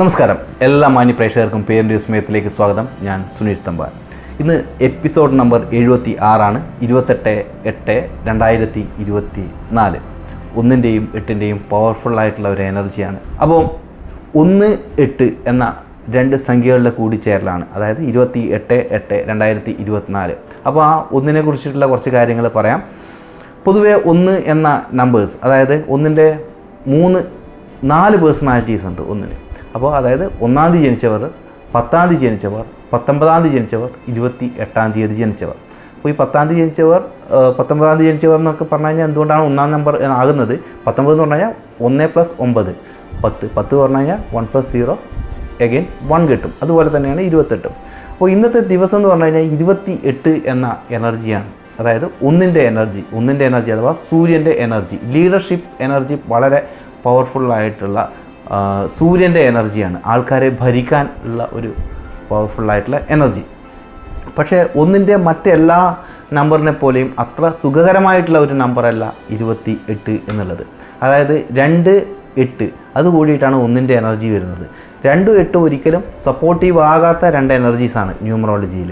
നമസ്കാരം, എല്ലാ മാന്യ പ്രേക്ഷകർക്കും പേരിൻ്റെ വിസ്മയത്തിലേക്ക് സ്വാഗതം. ഞാൻ സുനീഷ് തമ്പാൻ. ഇന്ന് എപ്പിസോഡ് നമ്പർ 76 28/2024. 1-ൻ്റെയും 8-ൻ്റെയും പവർഫുള്ളായിട്ടുള്ള ഒരു എനർജിയാണ്. അപ്പോൾ 1-8 എന്ന രണ്ട് സംഖ്യകളുടെ കൂടിച്ചേരലാണ്, അതായത് 28/8/2024. അപ്പോൾ ആ ഒന്നിനെ കുറിച്ചിട്ടുള്ള കുറച്ച് കാര്യങ്ങൾ പറയാം. പൊതുവേ 1 എന്ന നമ്പേഴ്സ്, അതായത് 1-ൻ്റെ 4 പേഴ്സണാലിറ്റീസ് ഉണ്ട് 1-ന്. അപ്പോൾ അതായത് 1-ാം തീയതി ജനിച്ചവർ, 10-ാം തീയതി ജനിച്ചവർ, 19-ാം തീയതി ജനിച്ചവർ, 28-ാം തീയതി ജനിച്ചവർ. അപ്പോൾ ഈ 10-ാം തീയതി ജനിച്ചവർ, 19-ാം തീയതി ജനിച്ചവർ എന്നൊക്കെ പറഞ്ഞു കഴിഞ്ഞാൽ എന്തുകൊണ്ടാണ് 1-ാം നമ്പർ ആകുന്നത്? 19 എന്ന് പറഞ്ഞു കഴിഞ്ഞാൽ 1 + 9 10, 10 പറഞ്ഞു കഴിഞ്ഞാൽ 1 + 0 again 1 കിട്ടും. അതുപോലെ തന്നെയാണ് 28. അപ്പോൾ ഇന്നത്തെ ദിവസം എന്ന് പറഞ്ഞു കഴിഞ്ഞാൽ 28 എന്ന എനർജിയാണ്, അതായത് 1-ൻ്റെ എനർജി അഥവാ സൂര്യൻ്റെ എനർജി, ലീഡർഷിപ്പ് എനർജി വളരെ പവർഫുള്ളായിട്ടുള്ള സൂര്യൻ്റെ എനർജിയാണ്. ആൾക്കാരെ ഭരിക്കാൻ ഉള്ള ഒരു പവർഫുള്ളായിട്ടുള്ള എനർജി. പക്ഷേ 1-ൻ്റെ മറ്റെല്ലാ നമ്പറിനെ പോലെയും അത്ര സുഖകരമായിട്ടുള്ള ഒരു നമ്പറല്ല 28 എന്നുള്ളത്. അതായത് 2, 8 അത് കൂടിയിട്ടാണ് 1-ൻ്റെ എനർജി വരുന്നത്. 2, 8 ഒരിക്കലും സപ്പോർട്ടീവ് ആകാത്ത രണ്ട് എനർജീസാണ് ന്യൂമറോളജിയിൽ.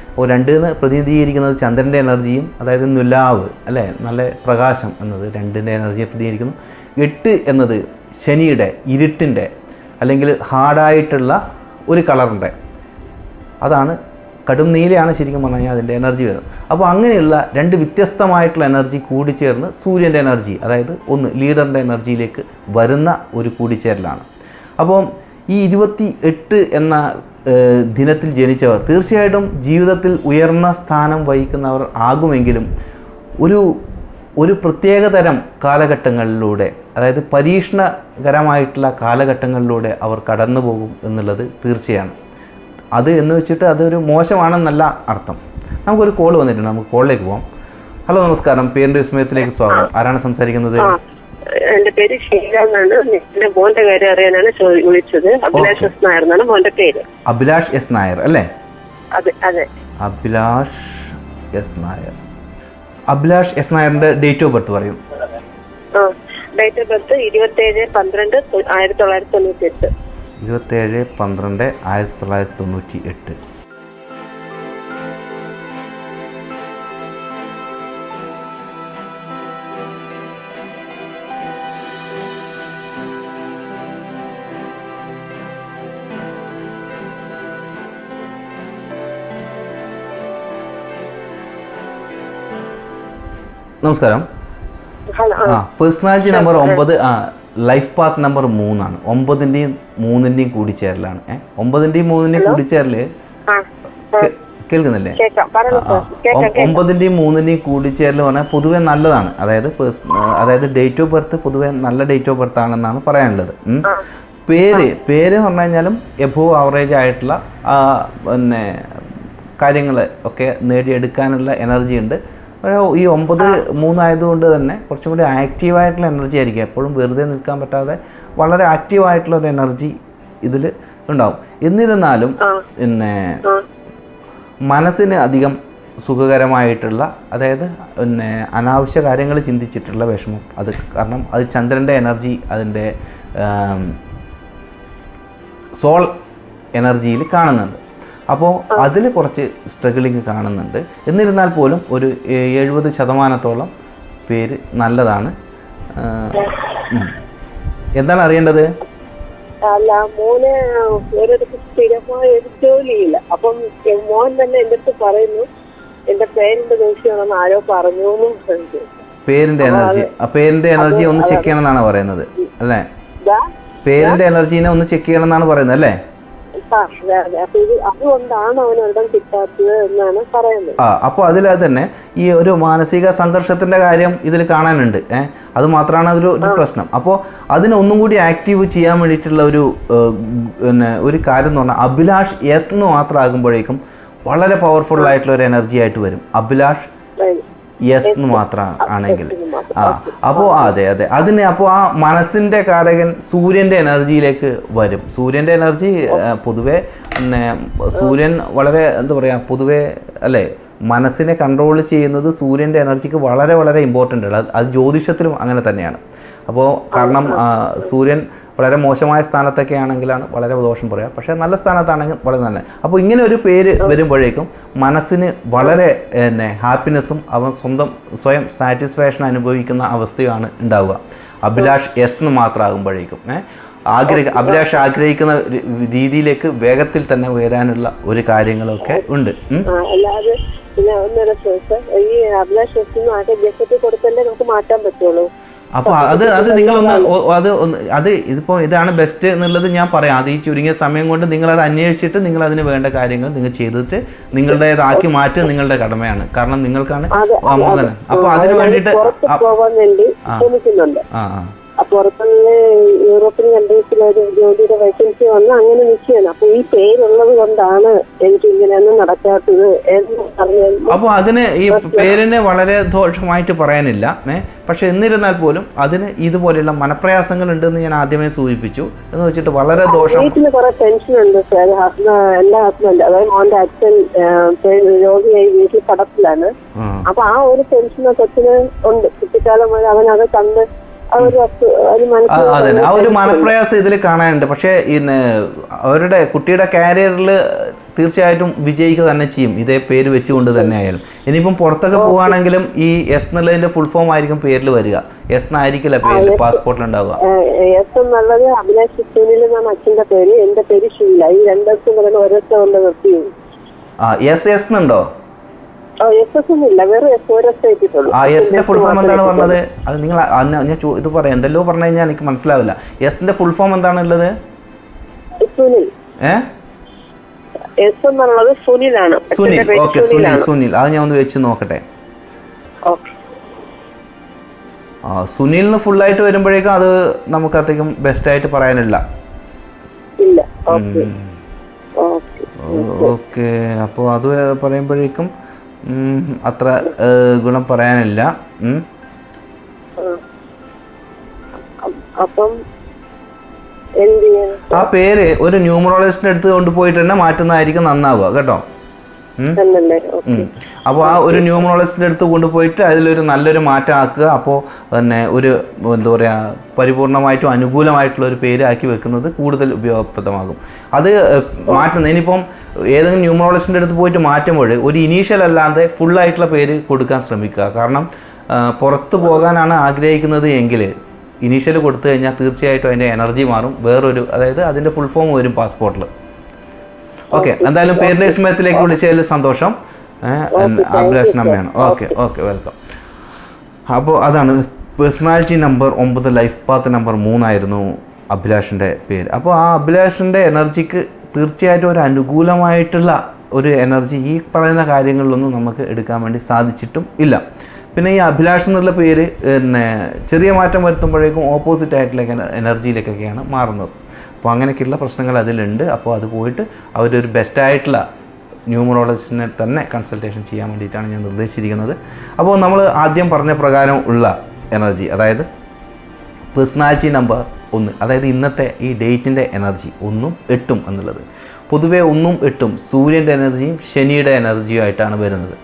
അപ്പോൾ 2 എന്ന് പ്രതിനിധീകരിക്കുന്നത് ചന്ദ്രൻ്റെ എനർജിയും, അതായത് നിലാവ് അല്ലേ, നല്ല പ്രകാശം എന്നത് 2-ൻ്റെ എനർജിയെ പ്രതിനിധീകരിക്കുന്നു. 8 എന്നത് ശനിയുടെ, ഇരുട്ടിൻ്റെ അല്ലെങ്കിൽ ഹാർഡായിട്ടുള്ള ഒരു കളറിൻ്റെ, അതാണ് കടും നീലയാണ് ശരിക്കും പറഞ്ഞു കഴിഞ്ഞാൽ അതിൻ്റെ എനർജി വരുന്നത്. അപ്പോൾ അങ്ങനെയുള്ള രണ്ട് വ്യത്യസ്തമായിട്ടുള്ള എനർജി കൂടിച്ചേർന്ന് സൂര്യൻ്റെ എനർജി, അതായത് ലീഡറിൻ്റെ എനർജിയിലേക്ക് വരുന്ന ഒരു കൂടിച്ചേരലാണ്. അപ്പോൾ ഈ 28 എന്ന ദിനത്തിൽ ജനിച്ചവർ തീർച്ചയായിട്ടും ജീവിതത്തിൽ ഉയർന്ന സ്ഥാനം വഹിക്കുന്നവർ ആകുമെങ്കിലും ഒരു പ്രത്യേകതരം കാലഘട്ടങ്ങളിലൂടെ, അതായത് പരീക്ഷണകരമായിട്ടുള്ള കാലഘട്ടങ്ങളിലൂടെ അവർ കടന്നു പോകും എന്നുള്ളത് തീർച്ചയാണ്. അത് എന്ന് വെച്ചിട്ട് അതൊരു മോശമാണെന്നല്ല അർത്ഥം. നമുക്കൊരു കോൾ വന്നിട്ടുണ്ട്, നമുക്ക് കോളിലേക്ക് പോകാം. ഹലോ, നമസ്കാരം, പേരിൻ്റെ വിസ്മയത്തിലേക്ക് സ്വാഗതം. ആരാണ് സംസാരിക്കുന്നത്? എന്റെ പേര് ഷീല എന്നാണ്. എന്റെ മോന്റെ കാര്യം അറിയാനാണ് വിളിച്ചത്. അഭിലാഷ് എസ് നായർ എന്നാണ് മോന്റെ പേര്. അഭിലാഷ് എസ് നായർ അല്ലേ? അതെ അതെ, അഭിലാഷ് എസ് നായർ. അഭിലാഷ് എസ് നായറിന്റെ ഡേറ്റ് ഓഫ് ബർത്ത് പറയും. Date of birth 27/12/1998. 27/12/1998. നമസ്കാരം. Personality number 9, life path number 3 ആണ്. 9-ൻ്റെയും 3-ൻ്റെയും കൂടിച്ചേരലാണ്. 9-ൻ്റെയും 3-ൻ്റെയും കൂടിച്ചേരല് കേൾക്കുന്നില്ലേ? 9-ൻ്റെയും 3-ൻ്റെയും കൂടിച്ചേരൽ പറഞ്ഞാൽ പൊതുവെ നല്ലതാണ്. അതായത് ഡേറ്റ് ഓഫ് ബർത്ത് പൊതുവെ നല്ല ഡേറ്റ് ഓഫ് ബർത്ത് ആണെന്നാണ് പറയാനുള്ളത്. പേര് പറഞ്ഞു കഴിഞ്ഞാലും എബോവ് ആവറേജ് ആയിട്ടുള്ള പിന്നെ കാര്യങ്ങൾ ഒക്കെ നേടിയെടുക്കാനുള്ള എനർജി ഉണ്ട്. ഈ 9-3 ആയതുകൊണ്ട് തന്നെ കുറച്ചും കൂടി ആക്റ്റീവായിട്ടുള്ള എനർജി ആയിരിക്കും. എപ്പോഴും വെറുതെ നിൽക്കാൻ പറ്റാതെ വളരെ ആക്റ്റീവായിട്ടുള്ള ഒരു എനർജി ഇതിൽ ഉണ്ടാവും. എന്നിരുന്നാലും പിന്നെ മനസ്സിന് അധികം സുഖകരമായിട്ടുള്ള, അതായത് പിന്നെ അനാവശ്യ കാര്യങ്ങൾ ചിന്തിച്ചിട്ടുള്ള വിഷമം, അത് കാരണം അത് ചന്ദ്രൻ്റെ എനർജി അതിൻ്റെ സോൾ എനർജിയിൽ കാണുന്നുണ്ട്. അപ്പോൾ അതിൽ കുറച്ച് സ്ട്രഗിളിങ് കാണുന്നുണ്ട്. എന്നിരുന്നാൽ പോലും ഒരു 70% പേര് നല്ലതാണ്. എന്താണ് അറിയേണ്ടത്? അല്ല, മോന് ഒരിടത്ത് സ്ഥിരമായ ഒരു ജോലിയില്ല. അപ്പം മോൻ തന്നെ എൻ്റെ അടുത്ത് പറയുന്നു എന്റെ പേരിന്റെ ദോഷമാണെന്ന് ആരോ പറഞ്ഞു. പേരിന്റെ എനർജി ഒന്ന് ചെക്ക് ചെയ്യണമെന്നാണ് പറയുന്നത് അല്ലേ? പേരിന്റെ എനർജീനെ ഒന്ന് ചെക്ക് ചെയ്യണമെന്നാണ് പറയുന്നത് അല്ലേ? അതുകൊണ്ടാണ് അവനൊരിടം കിട്ടാത്തത് എന്നാണ് പറയുന്നത്. അപ്പോൾ അതിൽ തന്നെ ഈ ഒരു മാനസിക സംഘർഷത്തിന്റെ കാര്യം ഇതിൽ കാണാനുണ്ട്. അത് മാത്രമാണ് അതൊരു പ്രശ്നം. അപ്പോൾ അതിനെ ഒന്നും കൂടി ആക്റ്റീവ് ചെയ്യാൻ വേണ്ടിയിട്ടുള്ള ഒരു കാര്യം എന്ന് പറഞ്ഞാൽ അഭിലാഷ് എസ് എന്ന് മാത്രമാകുമ്പോഴേക്കും വളരെ പവർഫുൾ ആയിട്ടുള്ള ഒരു എനർജി ആയിട്ട് വരും. അഭിലാഷ് എസ് എന്ന് മാത്രം ആണെങ്കിൽ അപ്പോൾ അതെ അപ്പോൾ ആ മനസ്സിൻ്റെ കാരകൻ സൂര്യൻ്റെ എനർജിയിലേക്ക് വരും. സൂര്യൻ്റെ എനർജി പൊതുവെ സൂര്യൻ വളരെ എന്താ പറയുക, പൊതുവെ അല്ലേ, മനസ്സിനെ കൺട്രോൾ ചെയ്യുന്നത് സൂര്യൻ്റെ എനർജിക്ക് വളരെ വളരെ ഇമ്പോർട്ടൻ്റ് ആണ്. അത് ജ്യോതിഷത്തിലും അങ്ങനെ തന്നെയാണ്. അപ്പോൾ കാരണം സൂര്യൻ വളരെ മോശമായ സ്ഥാനത്തൊക്കെ ആണെങ്കിലാണ് വളരെ ദോഷം പറയുക, പക്ഷേ നല്ല സ്ഥാനത്താണെങ്കിൽ വളരെ നല്ല. അപ്പോൾ ഇങ്ങനെ ഒരു പേര് വരുമ്പോഴേക്കും മനസ്സിന് വളരെ ഹാപ്പിനെസ്സും അവൻ സ്വയം സാറ്റിസ്ഫാക്ഷൻ അനുഭവിക്കുന്ന അവസ്ഥയാണ് ഉണ്ടാവുക. അഭിലാഷ് എസ് എന്ന് മാത്രമാകുമ്പോഴേക്കും അഭിലാഷ് ആഗ്രഹിക്കുന്ന രീതിയിലേക്ക് വേഗത്തിൽ തന്നെ ഉയരാനുള്ള ഒരു കാര്യങ്ങളൊക്കെ ഉണ്ട്. അല്ലാതെ പിന്നെ ഒന്നര ചോദിച്ചാൽ ഈ അഭിലാഷ് എസ് ജസ്റ്റ് കൊടുത്തല്ലേ നമുക്ക് മാറ്റാൻ പറ്റുള്ളൂ. അപ്പോൾ അത് നിങ്ങളൊന്ന് അത് ഇതിപ്പോൾ ഇതാണ് ബെസ്റ്റ് എന്നുള്ളത് ഞാൻ പറയാം. അത് ഈ ചുരുങ്ങിയ സമയം കൊണ്ട് നിങ്ങളത് അന്വേഷിച്ചിട്ട് നിങ്ങൾ അതിന് വേണ്ട കാര്യങ്ങൾ നിങ്ങൾ ചെയ്തിട്ട് നിങ്ങളുടേതാക്കി മാറ്റുക നിങ്ങളുടെ കടമയാണ്. കാരണം നിങ്ങൾക്കാണ് തന്നെ. അപ്പോൾ അതിന് വേണ്ടിയിട്ട് പുറത്തുനിന്ന് യൂറോപ്യൻ കൺട്രീസിൽ ഒരു ജോലിയുടെ വേക്കൻസി വന്ന് അങ്ങനെ നിൽക്കുകയാണ്. അപ്പൊ ഈ പേരുള്ളത് കൊണ്ടാണ് എനിക്ക് ഇങ്ങനെയൊന്നും നടക്കാത്തത് എന്ന് പറഞ്ഞാൽ അപ്പോൾ അതിന് ഈ പേരിന് വളരെ ദോഷമായിട്ട് പറയാനില്ല. പക്ഷെ എന്നിരുന്നാൽ പോലും അതിന് ഇതുപോലെയുള്ള മനപ്രയാസങ്ങൾ ഉണ്ടെന്ന് ഞാൻ ആദ്യമേ സൂചിപ്പിച്ചു. എന്ന് വെച്ചിട്ട് വളരെ ദോഷം. വീട്ടില് കുറെ ടെൻഷൻ ഉണ്ട് സാർ. എന്റെ ഹസ്ബൻഡ് അതായത് മോന്റെ അച്ഛൻ രോഗിയായി വീട്ടിൽ കടപ്പിലാണ്. അപ്പൊ ആ ഒരു ടെൻഷനൊക്കെ അച്ഛന് ഉണ്ട്. കുട്ടിക്കാലം വരെ അവൻ അത് കണ്ട് അതെ, ആ ഒരു മനപ്രയാസം ഇതിൽ കാണാനുണ്ട്. പക്ഷേ അവരുടെ കുട്ടിയുടെ കാരിയറിൽ തീർച്ചയായിട്ടും വിജയിക്കുക തന്നെ ചെയ്യും ഇതേ പേര് വെച്ചുകൊണ്ട് തന്നെ ആയാലും. ഇനിയിപ്പം പുറത്തൊക്കെ പോവുകയാണെങ്കിലും ഈ എസ് എന്നുള്ളതിന്റെ ഫുൾ ഫോം ആയിരിക്കും പേരിൽ വരിക. എസ് എന്നായിരിക്കില്ല പേരിൽ പാസ്പോർട്ടിൽ ഉണ്ടാവുക. എസ് എന്നുള്ളത് അഭിലാഷ് സുനിൽ എന്നാണ് അച്ഛന്റെ പേര്, എന്റെ പേര് ഷീല. ഈ രണ്ടും പറയുന്ന ഒരൊറ്റ കൊണ്ട് നിർത്തി. എസ് എന്നുണ്ടോ? എസിന്റെ ഫുൾ ഫോം എന്താണ് പറഞ്ഞത്? അത് നിങ്ങൾ ഞാൻ ഇത് പറയാം, എന്തെല്ലോ പറഞ്ഞു കഴിഞ്ഞാൽ എനിക്ക് മനസ്സിലാവില്ല. എസിന്റെ ഫുൾ ഫോം എന്താണുള്ളത്? സുനിൽ. ഓക്കെ, സുനിൽ. അത് ഞാൻ ഒന്ന് വെച്ച് നോക്കട്ടെ. സുനിലിന് ഫുള്ളായിട്ട് വരുമ്പോഴേക്കും അത് നമുക്ക് അധികം ബെസ്റ്റ് ആയിട്ട് പറയാനില്ല. ഓക്കെ, അപ്പോൾ അത് പറയുമ്പോഴേക്കും അത്ര ഗുണം പറയാനില്ല. ആ പേര് ഒരു ന്യൂമറോളജിസ്റ്റിന്റെ അടുത്ത് കൊണ്ടുപോയിട്ട് തന്നെ മാറ്റുന്നതായിരിക്കും നന്നാവുക കേട്ടോ. അപ്പോൾ ആ ഒരു ന്യൂമറോളജിസ്റ്റിന്റെ അടുത്ത് കൊണ്ടുപോയിട്ട് അതിലൊരു നല്ലൊരു മാറ്റം ആക്കുക. അപ്പോൾ തന്നെ ഒരു എന്താ പറയുക, പരിപൂർണമായിട്ടും അനുകൂലമായിട്ടുള്ള ഒരു പേര് ആക്കി വെക്കുന്നത് കൂടുതൽ ഉപയോഗപ്രദമാകും. അത് മാറ്റുന്നത് ഇനിയിപ്പം ഏതെങ്കിലും ന്യൂമറോളജിസ്റ്റിന്റെ അടുത്ത് പോയിട്ട് മാറ്റുമ്പോൾ ഒരു ഇനീഷ്യൽ അല്ലാതെ ഫുള്ളായിട്ടുള്ള പേര് കൊടുക്കാൻ ശ്രമിക്കുക. കാരണം പുറത്ത് പോകാനാണ് ആഗ്രഹിക്കുന്നത് എങ്കിൽ ഇനീഷ്യൽ കൊടുത്തു കഴിഞ്ഞാൽ തീർച്ചയായിട്ടും അതിൻ്റെ എനർജി മാറും. വേറൊരു, അതായത് അതിൻ്റെ ഫുൾ ഫോം വരും പാസ്പോർട്ടിൽ. ഓക്കെ, എന്തായാലും പേരിൻ്റെ വിസ്മയത്തിലേക്ക് വിളിച്ചതിൽ സന്തോഷം. അഭിലാഷ് നമ്മയാണ്. Okay, welcome. അപ്പോൾ അതാണ് personality number 9, life path number 3 ആയിരുന്നു അഭിലാഷിൻ്റെ പേര്. അപ്പോൾ ആ അഭിലാഷിൻ്റെ എനർജിക്ക് തീർച്ചയായിട്ടും ഒരു അനുകൂലമായിട്ടുള്ള ഒരു എനർജി ഈ പറയുന്ന കാര്യങ്ങളിലൊന്നും നമുക്ക് എടുക്കാൻ വേണ്ടി സാധിച്ചിട്ടും ഇല്ല. പിന്നെ ഈ അഭിലാഷ് എന്നുള്ള പേര് ചെറിയ മാറ്റം വരുത്തുമ്പോഴേക്കും ഓപ്പോസിറ്റ് ആയിട്ടുള്ള എനർജിയിലേക്കൊക്കെയാണ് മാറുന്നത്. അപ്പോൾ അങ്ങനെയൊക്കെയുള്ള പ്രശ്നങ്ങൾ അതിലുണ്ട്. അപ്പോൾ അത് പോയിട്ട് അവരൊരു ബെസ്റ്റായിട്ടുള്ള ന്യൂമറോളജിസ്റ്റിനെ തന്നെ കൺസൾട്ടേഷൻ ചെയ്യാൻ വേണ്ടിയിട്ടാണ് ഞാൻ നിർദ്ദേശിച്ചിരിക്കുന്നത്. അപ്പോൾ നമ്മൾ ആദ്യം പറഞ്ഞ പ്രകാരം ഉള്ള എനർജി, അതായത് പേഴ്സണാലിറ്റി നമ്പർ 1, അതായത് ഇന്നത്തെ ഈ ഡേറ്റിൻ്റെ എനർജി 1ഉം 8ഉം എന്നുള്ളത് പൊതുവേ 1ഉം 8ഉം സൂര്യൻ്റെ എനർജിയും ശനിയുടെ എനർജിയും ആയിട്ടാണ് വരുന്നത്.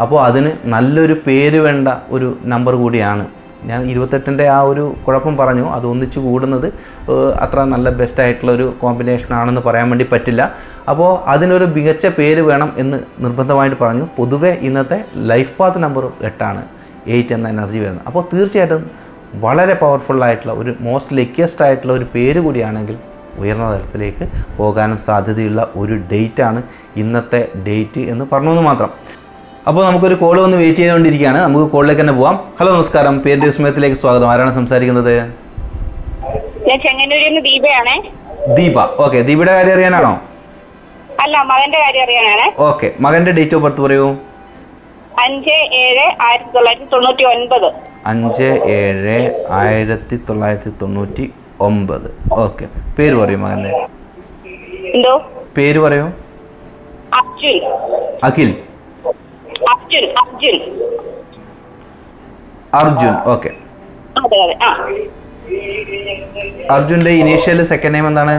അപ്പോൾ അതിന് നല്ലൊരു പേര് വേണ്ട ഒരു നമ്പർ കൂടിയാണ്. ഞാൻ 28ൻ്റെ ആ ഒരു കുഴപ്പം പറഞ്ഞു, അത് ഒന്നിച്ചു കൂടുന്നത് അത്ര നല്ല ബെസ്റ്റായിട്ടുള്ളൊരു കോമ്പിനേഷനാണെന്ന് പറയാൻ വേണ്ടി പറ്റില്ല. അപ്പോൾ അതിനൊരു മികച്ച പേര് വേണം എന്ന് നിർബന്ധമായിട്ട് പറഞ്ഞു. പൊതുവേ ഇന്നത്തെ ലൈഫ് പാത്ത് നമ്പർ 8ആണ്, 8 എന്ന എനർജി വരുന്നത്. അപ്പോൾ തീർച്ചയായിട്ടും വളരെ പവർഫുള്ളായിട്ടുള്ള ഒരു മോസ്റ്റ് ലക്കിയസ്റ്റ് ആയിട്ടുള്ള ഒരു പേര് കൂടിയാണെങ്കിൽ ഉയർന്ന തലത്തിലേക്ക് പോകാനും സാധ്യതയുള്ള ഒരു ഡേറ്റാണ് ഇന്നത്തെ ഡേറ്റ് എന്ന് പറഞ്ഞെന്ന് മാത്രം. അപ്പോൾ നമുക്കൊരു കോൾ വന്ന് വെയിറ്റ് ചെയ്തുകൊണ്ടിരിക്കുകയാണ്. നമുക്ക് കോളിലേക്ക് തന്നെ പോവാം. ഹലോ, നമസ്കാരം. പേരിൻ്റെ വിസ്മയത്തിലേക്ക് സ്വാഗതം. ആരാണ് സംസാരിക്കുന്നത്? ഞാൻ ചെങ്ങന്നൂരിൽ നിന്ന് ദീപയാണേ. ദീപ. ഓക്കെ, ദീപയുടെ കാര്യം അറിയാനാണോ? അല്ല, മകന്റെ കാര്യം അറിയാനാണ്. ഓക്കെ, മകന്റെ ഡേറ്റ് ഓഫ് ബർത്ത് പറയൂ. 5/7/1999. 5/7/1999. ഓക്കെ, പേര് പറയൂ മകന്റെ. എന്തോ പേര് പറയൂ. അർജുൻ. അഖിൽ. അർജുൻ. ഓക്കെ, അർജുന്റെ ഇനീഷ്യൽ സെക്കൻഡ് നെയിം എന്താണ്?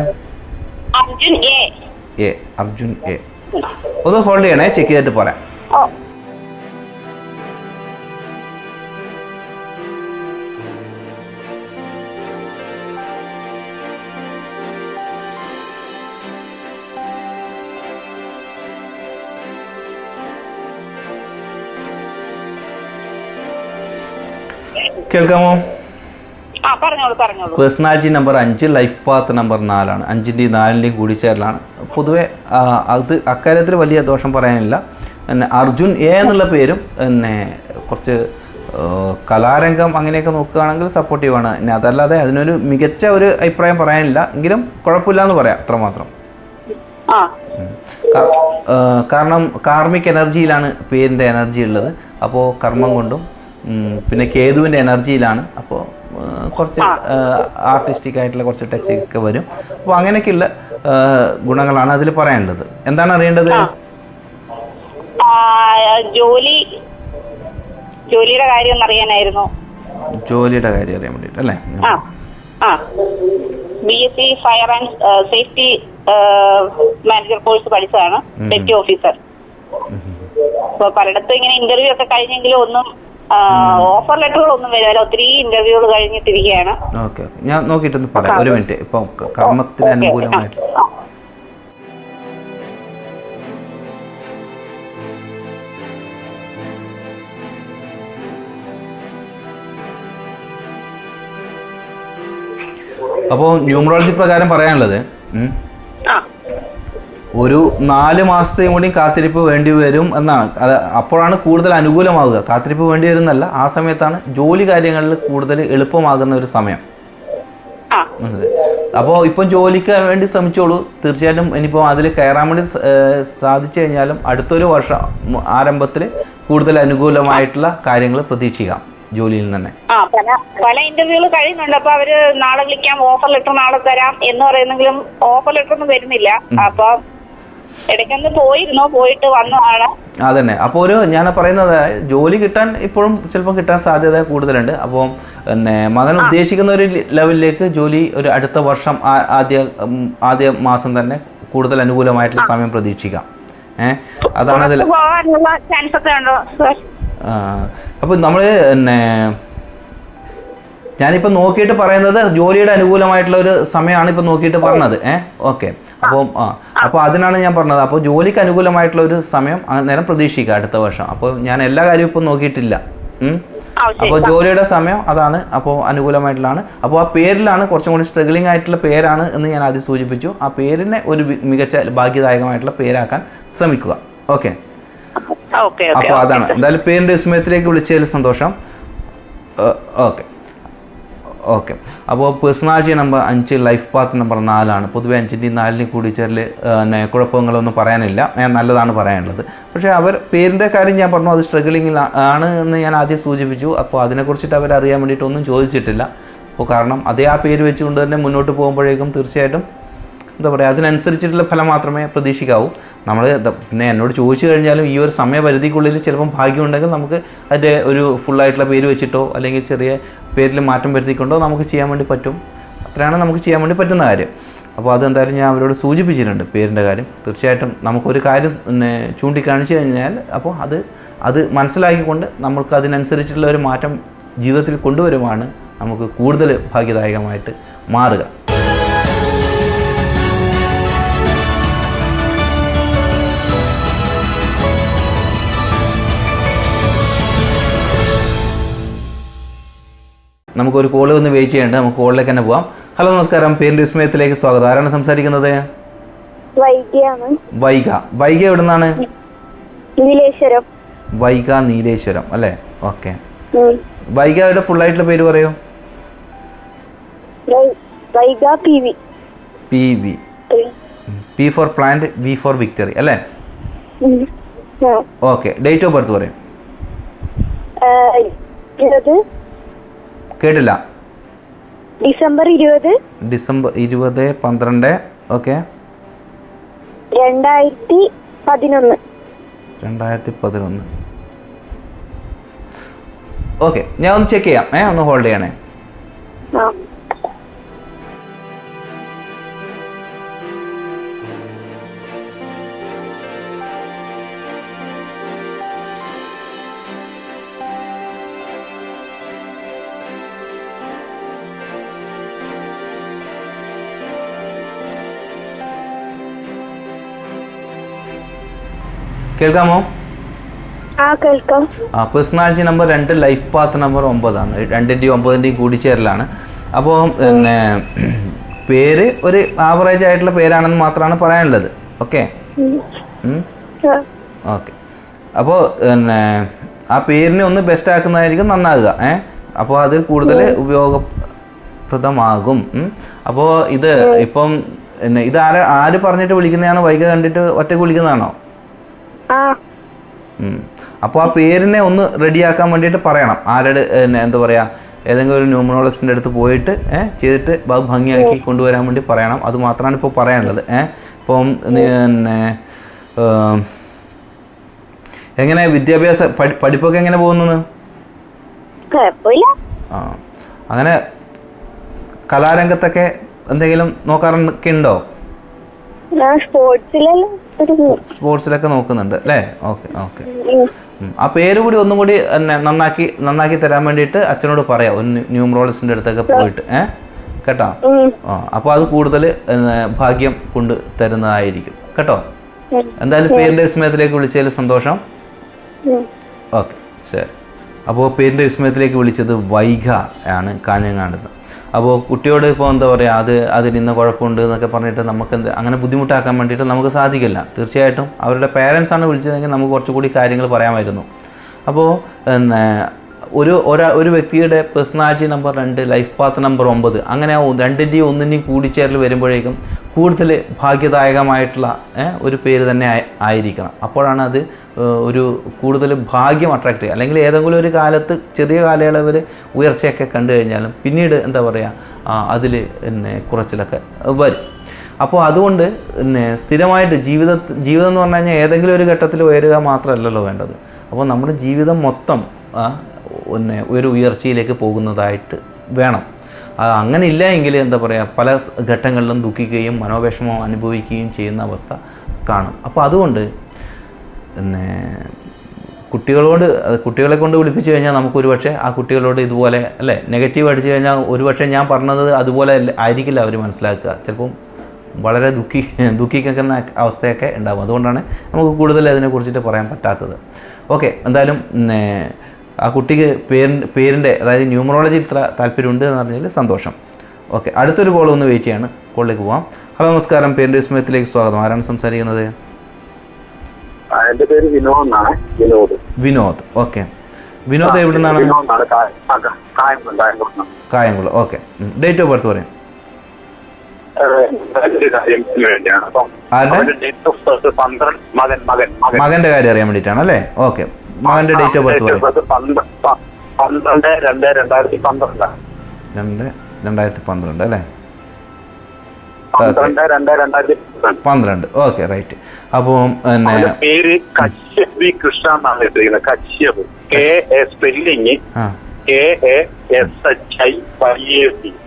അർജുൻ എ. ഒന്ന് ഹോൾഡ് ചെയ്യണേ, ചെക്ക് ചെയ്തിട്ട് പറയാം. കേൾക്കാമോ? പറഞ്ഞോളൂ. Personality number 5, life path number 4 5ൻ്റെയും 4ൻ്റെയും കൂടിച്ചേരലാണ്. പൊതുവെ അത് അക്കാര്യത്തിൽ വലിയ ദോഷം പറയാനില്ല. പിന്നെ അർജുൻ എ എന്നുള്ള പേരും പിന്നെ കുറച്ച് കലാരംഗം അങ്ങനെയൊക്കെ നോക്കുകയാണെങ്കിൽ സപ്പോർട്ടീവാണ്. പിന്നെ അതല്ലാതെ അതിനൊരു മികച്ച ഒരു അഭിപ്രായം പറയാനില്ല, എങ്കിലും കുഴപ്പമില്ല എന്ന് പറയാം, അത്രമാത്രം. കാരണം കാർമിക് എനർജിയിലാണ് പേരിൻ്റെ എനർജി ഉള്ളത്. അപ്പോൾ കർമ്മം കൊണ്ടും പിന്നെ കേതുവിൻ്റെ എനർജിയിലാണ്. അപ്പോൾ കുറച്ച് ആർട്ടിസ്റ്റിക് ആയിട്ടുള്ള കുറച്ച് ടച്ച് ഒക്കെ വരും. അപ്പോൾ അങ്ങനെയൊക്കെയുള്ള ഗുണങ്ങളാണ് അതിൽ പറയാനുള്ളത്. എന്താണ് അറിയേണ്ടത്? ജോലിയുടെ കാര്യം അറിയാനായിരുന്നു. ജോലിയുടെ കാര്യം അറിയാൻ വേണ്ടിയിട്ട് അല്ലേ? BSc fire and safety manager course പഠിച്ചതാണ്, സെഫ്റ്റി ഓഫീസർ. അപ്പൊ പലയിടത്തും ഇങ്ങനെ ഇന്റർവ്യൂ ഒക്കെ കഴിഞ്ഞെങ്കിലും ഒന്നും ഓഫർ ലെറ്ററുകളൊന്നും വരുന്നില്ല. ഒത്തിരി ഇന്റർവ്യൂകൾ കഴിഞ്ഞിട്ടിരിക്കുകയാണ്. ഓക്കെ, ഞാൻ നോക്കിയിട്ടൊന്ന് പറയാം. ഒരു മിനിറ്റ്. ഇപ്പൊ കർമ്മത്തിന് അനുകൂലമായിട്ട് അപ്പോൾ ന്യൂമറോളജി പ്രകാരം പറയാനുള്ളത് ഒരു 4 മാസത്തെയും കൂടി കാത്തിരിപ്പ് വേണ്ടി വരും എന്നാണ്. അത് അപ്പോഴാണ് കൂടുതൽ അനുകൂലമാവുക. കാത്തിരിപ്പ് വേണ്ടി വരുന്നല്ല, ആ സമയത്താണ് ജോലി കാര്യങ്ങളിൽ കൂടുതൽ എളുപ്പമാകുന്ന ഒരു സമയം. അപ്പോൾ ഇപ്പം ജോലിക്ക് വേണ്ടി ശ്രമിച്ചോളൂ. തീർച്ചയായിട്ടും ഇനിയിപ്പോൾ അതിൽ കയറാൻ വേണ്ടി സാധിച്ചു കഴിഞ്ഞാലും അടുത്തൊരു വർഷം ആരംഭത്തിൽ കൂടുതൽ അനുകൂലമായിട്ടുള്ള കാര്യങ്ങൾ പ്രതീക്ഷിക്കാം ജോലിയിൽ തന്നെ. പല ഇന്റർവ്യൂകൾ കഴിയുന്നുണ്ട്. അപ്പൊ അവര് നാളെ വിളിക്കാം, ഓഫർ ലെറ്റർ നാളെ തരാം എന്ന് പറയുന്നെങ്കിലും ഓഫർ ലെറ്റർ ഒന്നും വരുന്നില്ല. അപ്പൊ ഇടയ്ക്കൊന്ന് പോയിട്ട് വന്നതാണ്. അതന്നെ. അപ്പോൾ ഞാൻ പറയുന്നത് ജോലി കിട്ടാൻ ഇപ്പോഴും ചിലപ്പോൾ കിട്ടാൻ സാധ്യത കൂടുതലുണ്ട്. അപ്പോൾ പിന്നെ മകൻ ഉദ്ദേശിക്കുന്ന ഒരു ലെവലിലേക്ക് ജോലി ഒരു അടുത്ത വർഷം ആദ്യ മാസം തന്നെ കൂടുതൽ അനുകൂലമായിട്ടുള്ള സമയം പ്രതീക്ഷിക്കാം. അതാണ് അതിൽ. അപ്പോൾ നമ്മൾ പിന്നെ ഞാനിപ്പോൾ നോക്കിയിട്ട് പറയുന്നത് ജോലിയുടെ അനുകൂലമായിട്ടുള്ള ഒരു സമയമാണ് ഇപ്പോൾ നോക്കിയിട്ട് പറഞ്ഞത്. ഓക്കെ. അപ്പോൾ അതിനാണ് ഞാൻ പറഞ്ഞത്. അപ്പോൾ ജോലിക്ക് അനുകൂലമായിട്ടുള്ള ഒരു സമയം അന്നേരം പ്രതീക്ഷിക്കുക അടുത്ത വർഷം. അപ്പോൾ ഞാൻ എല്ലാ കാര്യവും ഇപ്പോൾ നോക്കിയിട്ടില്ല. അപ്പോൾ ജോലിയുടെ സമയം അതാണ്. അപ്പോൾ അനുകൂലമായിട്ടുള്ളതാണ്. അപ്പോൾ ആ പേരിലാണ് കുറച്ചും കൂടി സ്ട്രഗിളിംഗ് ആയിട്ടുള്ള പേരാണ് എന്ന് ഞാൻ ആദ്യം സൂചിപ്പിച്ചു. ആ പേരിനെ ഒരു മികച്ച ഭാഗ്യദായകമായിട്ടുള്ള പേരാക്കാൻ ശ്രമിക്കുക. ഓക്കെ. അപ്പോൾ അതാണ്. എന്തായാലും പേരിൻ്റെ വിസ്മയത്തിലേക്ക് വിളിച്ചതിൽ സന്തോഷം. ഓക്കെ. അപ്പോൾ personality number 5, life path number 4 പൊതുവെ 5ൻ്റെയും 4ൻ്റെയും കൂടിച്ചേരൽ കുഴപ്പങ്ങളൊന്നും പറയാനില്ല. നല്ലതാണ് പറയാനുള്ളത്. പക്ഷേ അവർ പേരിൻ്റെ കാര്യം ഞാൻ പറഞ്ഞു, അത് സ്ട്രഗിളിങ്ങിൽ ആണ് എന്ന് ഞാൻ ആദ്യം സൂചിപ്പിച്ചു. അപ്പോൾ അതിനെക്കുറിച്ചിട്ട് അവരറിയാൻ വേണ്ടിയിട്ടൊന്നും ചോദിച്ചിട്ടില്ല. അപ്പോൾ കാരണം അതേ ആ പേര് വെച്ചുകൊണ്ട് തന്നെ മുന്നോട്ട് പോകുമ്പോഴേക്കും തീർച്ചയായിട്ടും എന്താ പറയുക, അതിനനുസരിച്ചിട്ടുള്ള ഫലം മാത്രമേ പ്രതീക്ഷിക്കാവൂ. നമ്മൾ പിന്നെ എന്നോട് ചോദിച്ചു കഴിഞ്ഞാലും ഈ ഒരു സമയപരിധിക്കുള്ളിൽ ചിലപ്പം ഭാഗ്യമുണ്ടെങ്കിൽ നമുക്ക് അതിൻ്റെ ഒരു ഫുള്ളായിട്ടുള്ള പേര് വെച്ചിട്ടോ അല്ലെങ്കിൽ ചെറിയ പേരിൽ മാറ്റം വരുത്തിക്കൊണ്ടോ നമുക്ക് ചെയ്യാൻ വേണ്ടി പറ്റും. അത്രയാണ് നമുക്ക് ചെയ്യാൻ വേണ്ടി പറ്റുന്ന കാര്യം. അപ്പോൾ അതെന്തായാലും ഞാൻ അവരോട് സൂചിപ്പിച്ചിട്ടുണ്ട് പേരിൻ്റെ കാര്യം. തീർച്ചയായിട്ടും നമുക്കൊരു കാര്യം പിന്നെ ചൂണ്ടിക്കാണിച്ചു കഴിഞ്ഞാൽ അപ്പോൾ അത് മനസ്സിലാക്കിക്കൊണ്ട് നമുക്ക് അതിനനുസരിച്ചുള്ള ഒരു മാറ്റം ജീവിതത്തിൽ കൊണ്ടുവരുവാണ് നമുക്ക് കൂടുതൽ ഭാഗ്യദായകമായിട്ട് മാറുക. നമുക്കൊരു കോള് വന്ന് വെയിറ്റ് ചെയ്യേണ്ട. നമുക്ക് കോളിലേക്ക് തന്നെ പോവാം. ഹലോ, നമസ്കാരം. പേരിൻ്റെ വിസ്മയത്തിലേക്ക് സ്വാഗതം. ആരാണ് സംസാരിക്കുന്നത്? വൈഗ എവിടെ നിന്നാണ്? വൈഗ നീലേശ്വരം അല്ലേ? ഓക്കെ. വൈഗയുടെ ഫുള്ളായിട്ടുള്ള പേര് പറയൂ. P four plant, V four victory അല്ലേ? ഓക്കെ. ഡേറ്റ് ഓഫ് ബർത്ത് പറയും. കേട്ടില്ല. December 20 12 okay. 2011 ഓക്കെ. ഞാൻ ഒന്ന് ചെക്ക് ചെയ്യാം. ഒന്ന് ഹോൾഡ് ചെയ്യണേ. കേൾക്കാമോ? ആ കേൾക്കാം. Personality number 2, life path number 9 ആണ്. 2ൻ്റെയും 9ൻ്റെയും കൂടിച്ചേരലാണ്. അപ്പോൾ പിന്നെ പേര് ഒരു ആവറേജ് ആയിട്ടുള്ള പേരാണെന്ന് മാത്രമാണ് പറയാനുള്ളത്. Okay okay. അപ്പോൾ പിന്നെ ആ പേരിനെ ഒന്ന് ബെസ്റ്റ് ആക്കുന്നതായിരിക്കും നന്നാകുക. അപ്പോൾ അത് കൂടുതൽ ഉപയോഗപ്രദമാകും. അപ്പോൾ ഇത് ഇപ്പം പിന്നെ ഇത് ആര് പറഞ്ഞിട്ട് വിളിക്കുന്നതാണ്? വൈക കണ്ടിട്ട് ഒറ്റയ്ക്ക് വിളിക്കുന്നതാണോ? അപ്പോൾ ആ പേരിനെ ഒന്ന് റെഡിയാക്കാൻ വേണ്ടിയിട്ട് പറയണം. ആരുടെ എന്താ പറയുക, ഏതെങ്കിലും ഒരു ന്യൂമറോളജിസ്റ്റിൻ്റെ അടുത്ത് പോയിട്ട് ചെയ്തിട്ട് ഭംഗിയാക്കി കൊണ്ടുവരാൻ വേണ്ടി പറയണം. അത് മാത്രമാണ് ഇപ്പോൾ പറയാനുള്ളത്. ഇപ്പം പിന്നെ എങ്ങനെ വിദ്യാഭ്യാസ പഠിപ്പൊക്കെ എങ്ങനെ പോകുന്നു? ആ, അങ്ങനെ കലാരംഗത്തൊക്കെ എന്തെങ്കിലും നോക്കാറൊക്കെ ഉണ്ടോ? സ്പോർട്സിലൊക്കെ നോക്കുന്നുണ്ട് അല്ലേ? Okay okay. ആ പേര് കൂടി ഒന്നും കൂടി നന്നാക്കി തരാൻ വേണ്ടിയിട്ട് അച്ഛനോട് പറയാം, ഒരു ന്യൂമറോളജിസ്റ്റിൻ്റെ അടുത്തൊക്കെ പോയിട്ട്. കേട്ടോ? അപ്പോൾ അത് കൂടുതൽ ഭാഗ്യം കൊണ്ട് തരുന്നതായിരിക്കും കേട്ടോ. എന്തായാലും പേരിൻ്റെ വിസ്മയത്തിലേക്ക് വിളിച്ചതിൽ സന്തോഷം. ഓക്കെ ശരി. അപ്പോൾ പേരിൻ്റെ വിസ്മയത്തിലേക്ക് വിളിച്ചത് വൈഗ ആണ്, കാഞ്ഞങ്ങാടുന്ന്. അപ്പോൾ കുട്ടിയോട് ഇപ്പോൾ എന്താ പറയുക, അതിന് ഇന്ന കുഴപ്പമുണ്ട് എന്നൊക്കെ പറഞ്ഞിട്ട് നമുക്ക് അങ്ങനെ ബുദ്ധിമുട്ടാക്കാൻ വേണ്ടിയിട്ട് നമുക്ക് സാധിക്കില്ല. തീർച്ചയായിട്ടും അവരുടെ പേരൻസാണ് വിളിച്ചതെങ്കിൽ നമുക്ക് കുറച്ചുകൂടി കാര്യങ്ങൾ പറയാമായിരുന്നു. അപ്പോൾ പിന്നെ ഒരു വ്യക്തിയുടെ personality number 2, life path number 9, അങ്ങനെ 2ൻ്റെയും 1ൻ്റെയും കൂടിച്ചേരൽ വരുമ്പോഴേക്കും കൂടുതൽ ഭാഗ്യദായകമായിട്ടുള്ള ഒരു പേര് തന്നെ ആയിരിക്കണം. അപ്പോഴാണ് അത് ഒരു കൂടുതൽ ഭാഗ്യം അട്രാക്ട് ചെയ്യുക. അല്ലെങ്കിൽ ഏതെങ്കിലും ഒരു കാലത്ത് ചെറിയ കാലയളവിൽ ഉയർച്ചയൊക്കെ കണ്ടു കഴിഞ്ഞാലും പിന്നീട് എന്താ പറയുക, അതിൽ പിന്നെ കുറച്ചിലൊക്കെ വരും. അപ്പോൾ അതുകൊണ്ട് പിന്നെ സ്ഥിരമായിട്ട് ജീവിതം എന്ന് പറഞ്ഞു കഴിഞ്ഞാൽ ഏതെങ്കിലും ഒരു ഘട്ടത്തിൽ ഉയരുക മാത്രമല്ലല്ലോ വേണ്ടത്. അപ്പോൾ നമ്മുടെ ജീവിതം മൊത്തം പിന്നെ ഒരു ഉയർച്ചയിലേക്ക് പോകുന്നതായിട്ട് വേണം. അങ്ങനെ ഇല്ല എങ്കിൽ എന്താ പറയുക, പല ഘട്ടങ്ങളിലും ദുഃഖിക്കുകയും മനോവിഷമം അനുഭവിക്കുകയും ചെയ്യുന്ന അവസ്ഥ കാണും. അപ്പോൾ അതുകൊണ്ട് പിന്നെ കുട്ടികളെ കൊണ്ട് വിളിപ്പിച്ച് കഴിഞ്ഞാൽ നമുക്ക് ഒരുപക്ഷെ ആ കുട്ടികളോട് ഇതുപോലെ അല്ലേ നെഗറ്റീവ് അടിച്ചു കഴിഞ്ഞാൽ ഒരുപക്ഷെ ഞാൻ പറഞ്ഞത് അതുപോലെ ആയിരിക്കില്ല അവർ മനസ്സിലാക്കുക. ചിലപ്പം വളരെ ദുഃഖിക്കുന്ന അവസ്ഥയൊക്കെ ഉണ്ടാകും. അതുകൊണ്ടാണ് നമുക്ക് കൂടുതൽ അതിനെക്കുറിച്ചിട്ട് പറയാൻ പറ്റാത്തത്. ഓക്കെ, എന്തായാലും ആ കുട്ടിക്ക് പേരിൻ്റെ അതായത് ന്യൂമറോളജി ഇത്ര താല്പര്യമുണ്ട് എന്ന് പറഞ്ഞാൽ സന്തോഷം. ഓക്കെ, അടുത്തൊരു കോൾ ഒന്ന് വെയിറ്റ് ചെയ്യാണ്. കോളിലേക്ക് പോവാം. ഹലോ നമസ്കാരം, പേരിൻ്റെ വിസ്മയത്തിലേക്ക് സ്വാഗതം. ആരാണ് സംസാരിക്കുന്നത്? എൻ്റെ പേര് വിനോദ്. വിനോദ്. ഓക്കെ, വിനോദ് എവിടെ നിന്നാണ്? Kayamkulam. Okay, date of birth പറയാം. മകന്റെ കാര്യം അറിയാൻ വേണ്ടിയിട്ടാണ് അല്ലേ? ഓക്കെ, മകന്റെ ഡേറ്റ് ഓഫ് ബർത്ത് പറയാം. 2012 അല്ലേ? 12. Okay, right. അപ്പോൾ പേര് കശ്യപ് വി കൃഷ്ണ എന്നാണ് ഇട്ടിരിക്കുന്നത്. Kashyap, spelling KASHIYAP,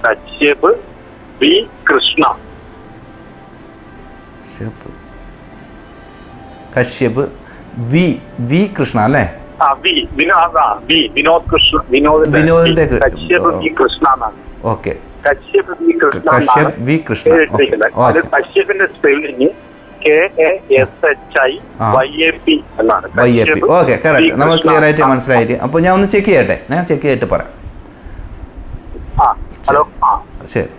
Kashyap V Krishna. Kashyap V Krishna അല്ലേ? വിനോദിന്റെ കശ്യപ് വി കൃഷ്ണ എന്നാണ്. Okay, Kashyap V Krishna. കശ്യപിന്റെ സ്പെല്ലിങ് KASHIYAP എന്നാണ്. Okay, correct. നമുക്ക് ക്ലിയർ ആയിട്ട് മനസ്സിലായിട്ട്. അപ്പോൾ ഞാൻ ഒന്ന് ചെക്ക് ചെയ്യട്ടെ. ഞാൻ ചെക്ക് ചെയ്തിട്ട് പറയാം. ഹലോ, ശരി.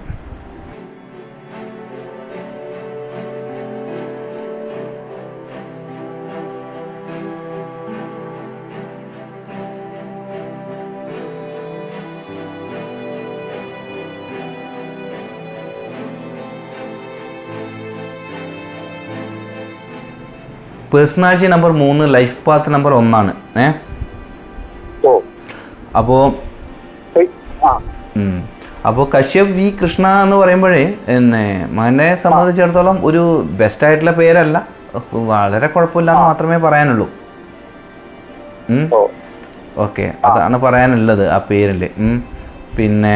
Personality number 3, life path number 1 ആണ്. അപ്പോൾ കശ്യപ് വി കൃഷ്ണ എന്ന് പറയുമ്പോഴേ മകനെ സംബന്ധിച്ചിടത്തോളം ഒരു ബെസ്റ്റ് ആയിട്ടുള്ള പേരല്ല, വളരെ കുഴപ്പമില്ലാന്ന് മാത്രമേ പറയാനുള്ളൂ. ഓക്കെ, അതാണ് പറയാനുള്ളത് ആ പേരിൽ. പിന്നെ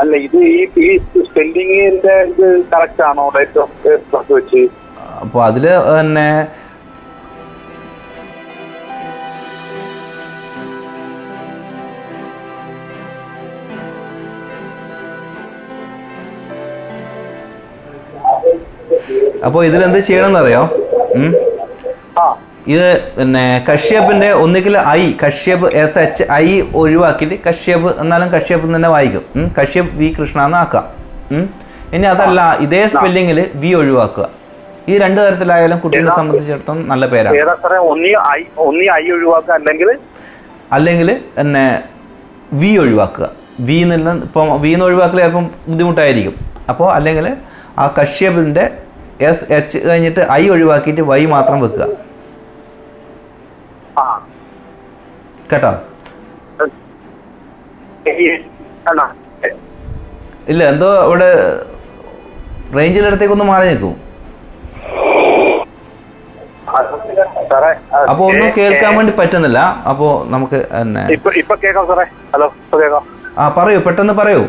അല്ല, ഇത് ഈ സ്പെല്ലിങ്ങിന്റെ ഇത് കറക്റ്റ് ആണോ? ഡേറ്റ് ഓഫ് ബർത്ത് വെച്ച് അപ്പോൾ അതിൽ പിന്നെ അപ്പോൾ ഇതിലെന്ത് ചെയ്യണമെന്നറിയോ? ഇത് പിന്നെ കശ്യപിൻ്റെ ഒന്നുകിൽ കശ്യപ് SHI ഒഴിവാക്കിയിട്ട് കശ്യപ് എന്നാലും കശ്യപ് തന്നെ വായിക്കും. കശ്യപ് V കൃഷ്ണ എന്ന് ആക്കാം. ഇനി അതല്ല ഇതേ സ്പെല്ലിങ്ങിൽ V ഒഴിവാക്കുക. ഈ രണ്ട് തരത്തിലായാലും കുട്ടീനെ സംബന്ധിച്ചിടത്തോളം നല്ല പേരാണ്. അല്ലെങ്കിൽ പിന്നെ V ഒഴിവാക്കുക. V എന്നുള്ള ഇപ്പോൾ V എന്ന് ഒഴിവാക്കൽ ചിലപ്പം ബുദ്ധിമുട്ടായിരിക്കും. അപ്പോൾ അല്ലെങ്കിൽ ആ കശ്യപിൻ്റെ SH കഴിഞ്ഞിട്ട് I ഒഴിവാക്കിയിട്ട് Y മാത്രം വെക്കുക. കേട്ടോ? ഇല്ല, എന്തോ ഇവിടെ റേഞ്ചിൻ്റെ അടുത്തേക്കൊന്ന് മാറി നിൽക്കും. അപ്പൊ ഒന്നും കേൾക്കാൻ വേണ്ടി പറ്റുന്നില്ല. അപ്പോ നമുക്ക് പറയൂ, പെട്ടെന്ന് പറയൂ.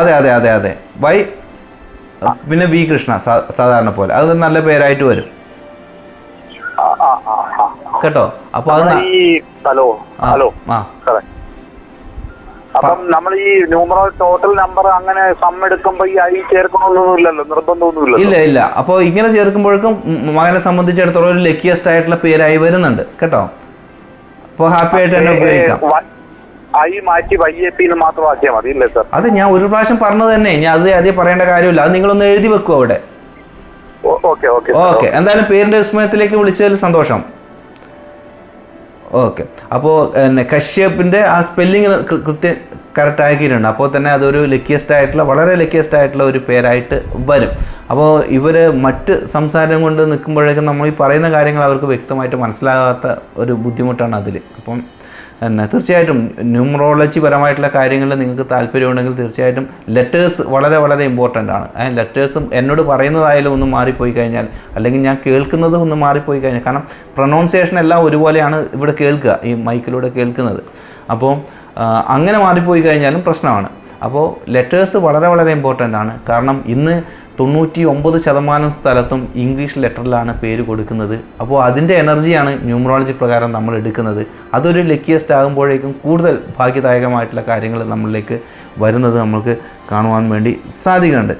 അതെ അതെ അതെ അതെ വൈ പിന്നെ V കൃഷ്ണ സാധാരണ പോലെ അത് നല്ല പേരായിട്ട് വരും കേട്ടോ. അപ്പൊ അത് ഹലോ ഹലോ അപ്പം നമ്മൾ ഈ ന്യൂമറൽ ടോട്ടൽ നമ്പർ അങ്ങനെ സം എടുക്കുമ്പോ ഈ I ചേർക്കണമെന്നൊന്നുമില്ലല്ലോ, നിർബന്ധമൊന്നുമില്ല. ഇല്ല ഇല്ല. അപ്പോൾ ഇങ്ങനെ ചേർക്കുമ്പോഴേക്കും മകനെ സംബന്ധിച്ചിടത്തോളം ഒരു ലക്കിയസ്റ്റ് ആയിട്ടുള്ള പേരായി വരുന്നുണ്ട് കേട്ടോ. അപ്പോൾ ഹാപ്പി ആയിട്ട് തന്നെ ഉപയോഗിക്കാം. I മാറ്റി YAP മാത്രം ആക്കിയാൽ മതി ഇല്ലേ സർ? അത് ഞാൻ ഒരു പ്രാവശ്യം പറഞ്ഞത് തന്നെ, ഞാൻ അതേ പറയേണ്ട കാര്യമില്ല. അത് നിങ്ങളൊന്ന് എഴുതി വെക്കും അവിടെ. ഓക്കെ, എന്തായാലും പേരിന്റെ വിസ്മയത്തിലേക്ക് വിളിച്ചതിൽ സന്തോഷം. ഓക്കെ, അപ്പോൾ കശ്യപിൻ്റെ ആ സ്പെല്ലിങ് കൃത്യം കറക്റ്റ് ആക്കിയിട്ടുണ്ട്. അപ്പോൾ തന്നെ അതൊരു ലക്കിയസ്റ്റ് ആയിട്ടുള്ള വളരെ ലക്കിയസ്റ്റ് ആയിട്ടുള്ള ഒരു പേരായിട്ട് വരും. അപ്പോൾ ഇവർ മറ്റ് സംസാരം കൊണ്ട് നിൽക്കുമ്പോഴേക്കും നമ്മൾ ഈ പറയുന്ന കാര്യങ്ങൾ അവർക്ക് വ്യക്തമായിട്ട് മനസ്സിലാകാത്ത ഒരു ബുദ്ധിമുട്ടാണ് അതിൽ. അപ്പം തീർച്ചയായിട്ടും ന്യൂമറോളജി പരമായിട്ടുള്ള കാര്യങ്ങളിൽ നിങ്ങൾക്ക് താല്പര്യമുണ്ടെങ്കിൽ തീർച്ചയായിട്ടും ലെറ്റേഴ്സ് വളരെ വളരെ ഇമ്പോർട്ടൻ്റ് ആണ്. ലെറ്റേഴ്സും എന്നോട് പറയുന്നതായാലും ഒന്ന് മാറിപ്പോയി കഴിഞ്ഞാൽ, അല്ലെങ്കിൽ ഞാൻ കേൾക്കുന്നത് ഒന്ന് മാറിപ്പോയി കഴിഞ്ഞാൽ, കാരണം പ്രൊനൗൺസിയേഷൻ എല്ലാം ഒരുപോലെയാണ് ഇവിടെ കേൾക്കുക, ഈ മൈക്കിലൂടെ കേൾക്കുന്നത്. അപ്പോൾ അങ്ങനെ മാറിപ്പോയി കഴിഞ്ഞാലും പ്രശ്നമാണ്. അപ്പോൾ ലെറ്റേഴ്സ് വളരെ വളരെ ഇമ്പോർട്ടൻ്റ് ആണ്. കാരണം ഇന്ന് 99% സ്ഥലത്തും ഇംഗ്ലീഷ് ലെറ്ററിലാണ് പേര് കൊടുക്കുന്നത്. അപ്പോൾ അതിൻ്റെ എനർജിയാണ് ന്യൂമറോളജി പ്രകാരം നമ്മൾ എടുക്കുന്നത്. അതൊരു ലക്കിയസ്റ്റ് ആകുമ്പോഴേക്കും കൂടുതൽ ഭാഗ്യദായകമായിട്ടുള്ള കാര്യങ്ങൾ നമ്മളിലേക്ക് വരുന്നത് നമ്മൾക്ക് കാണുവാൻ വേണ്ടി സാധിക്കുന്നുണ്ട്.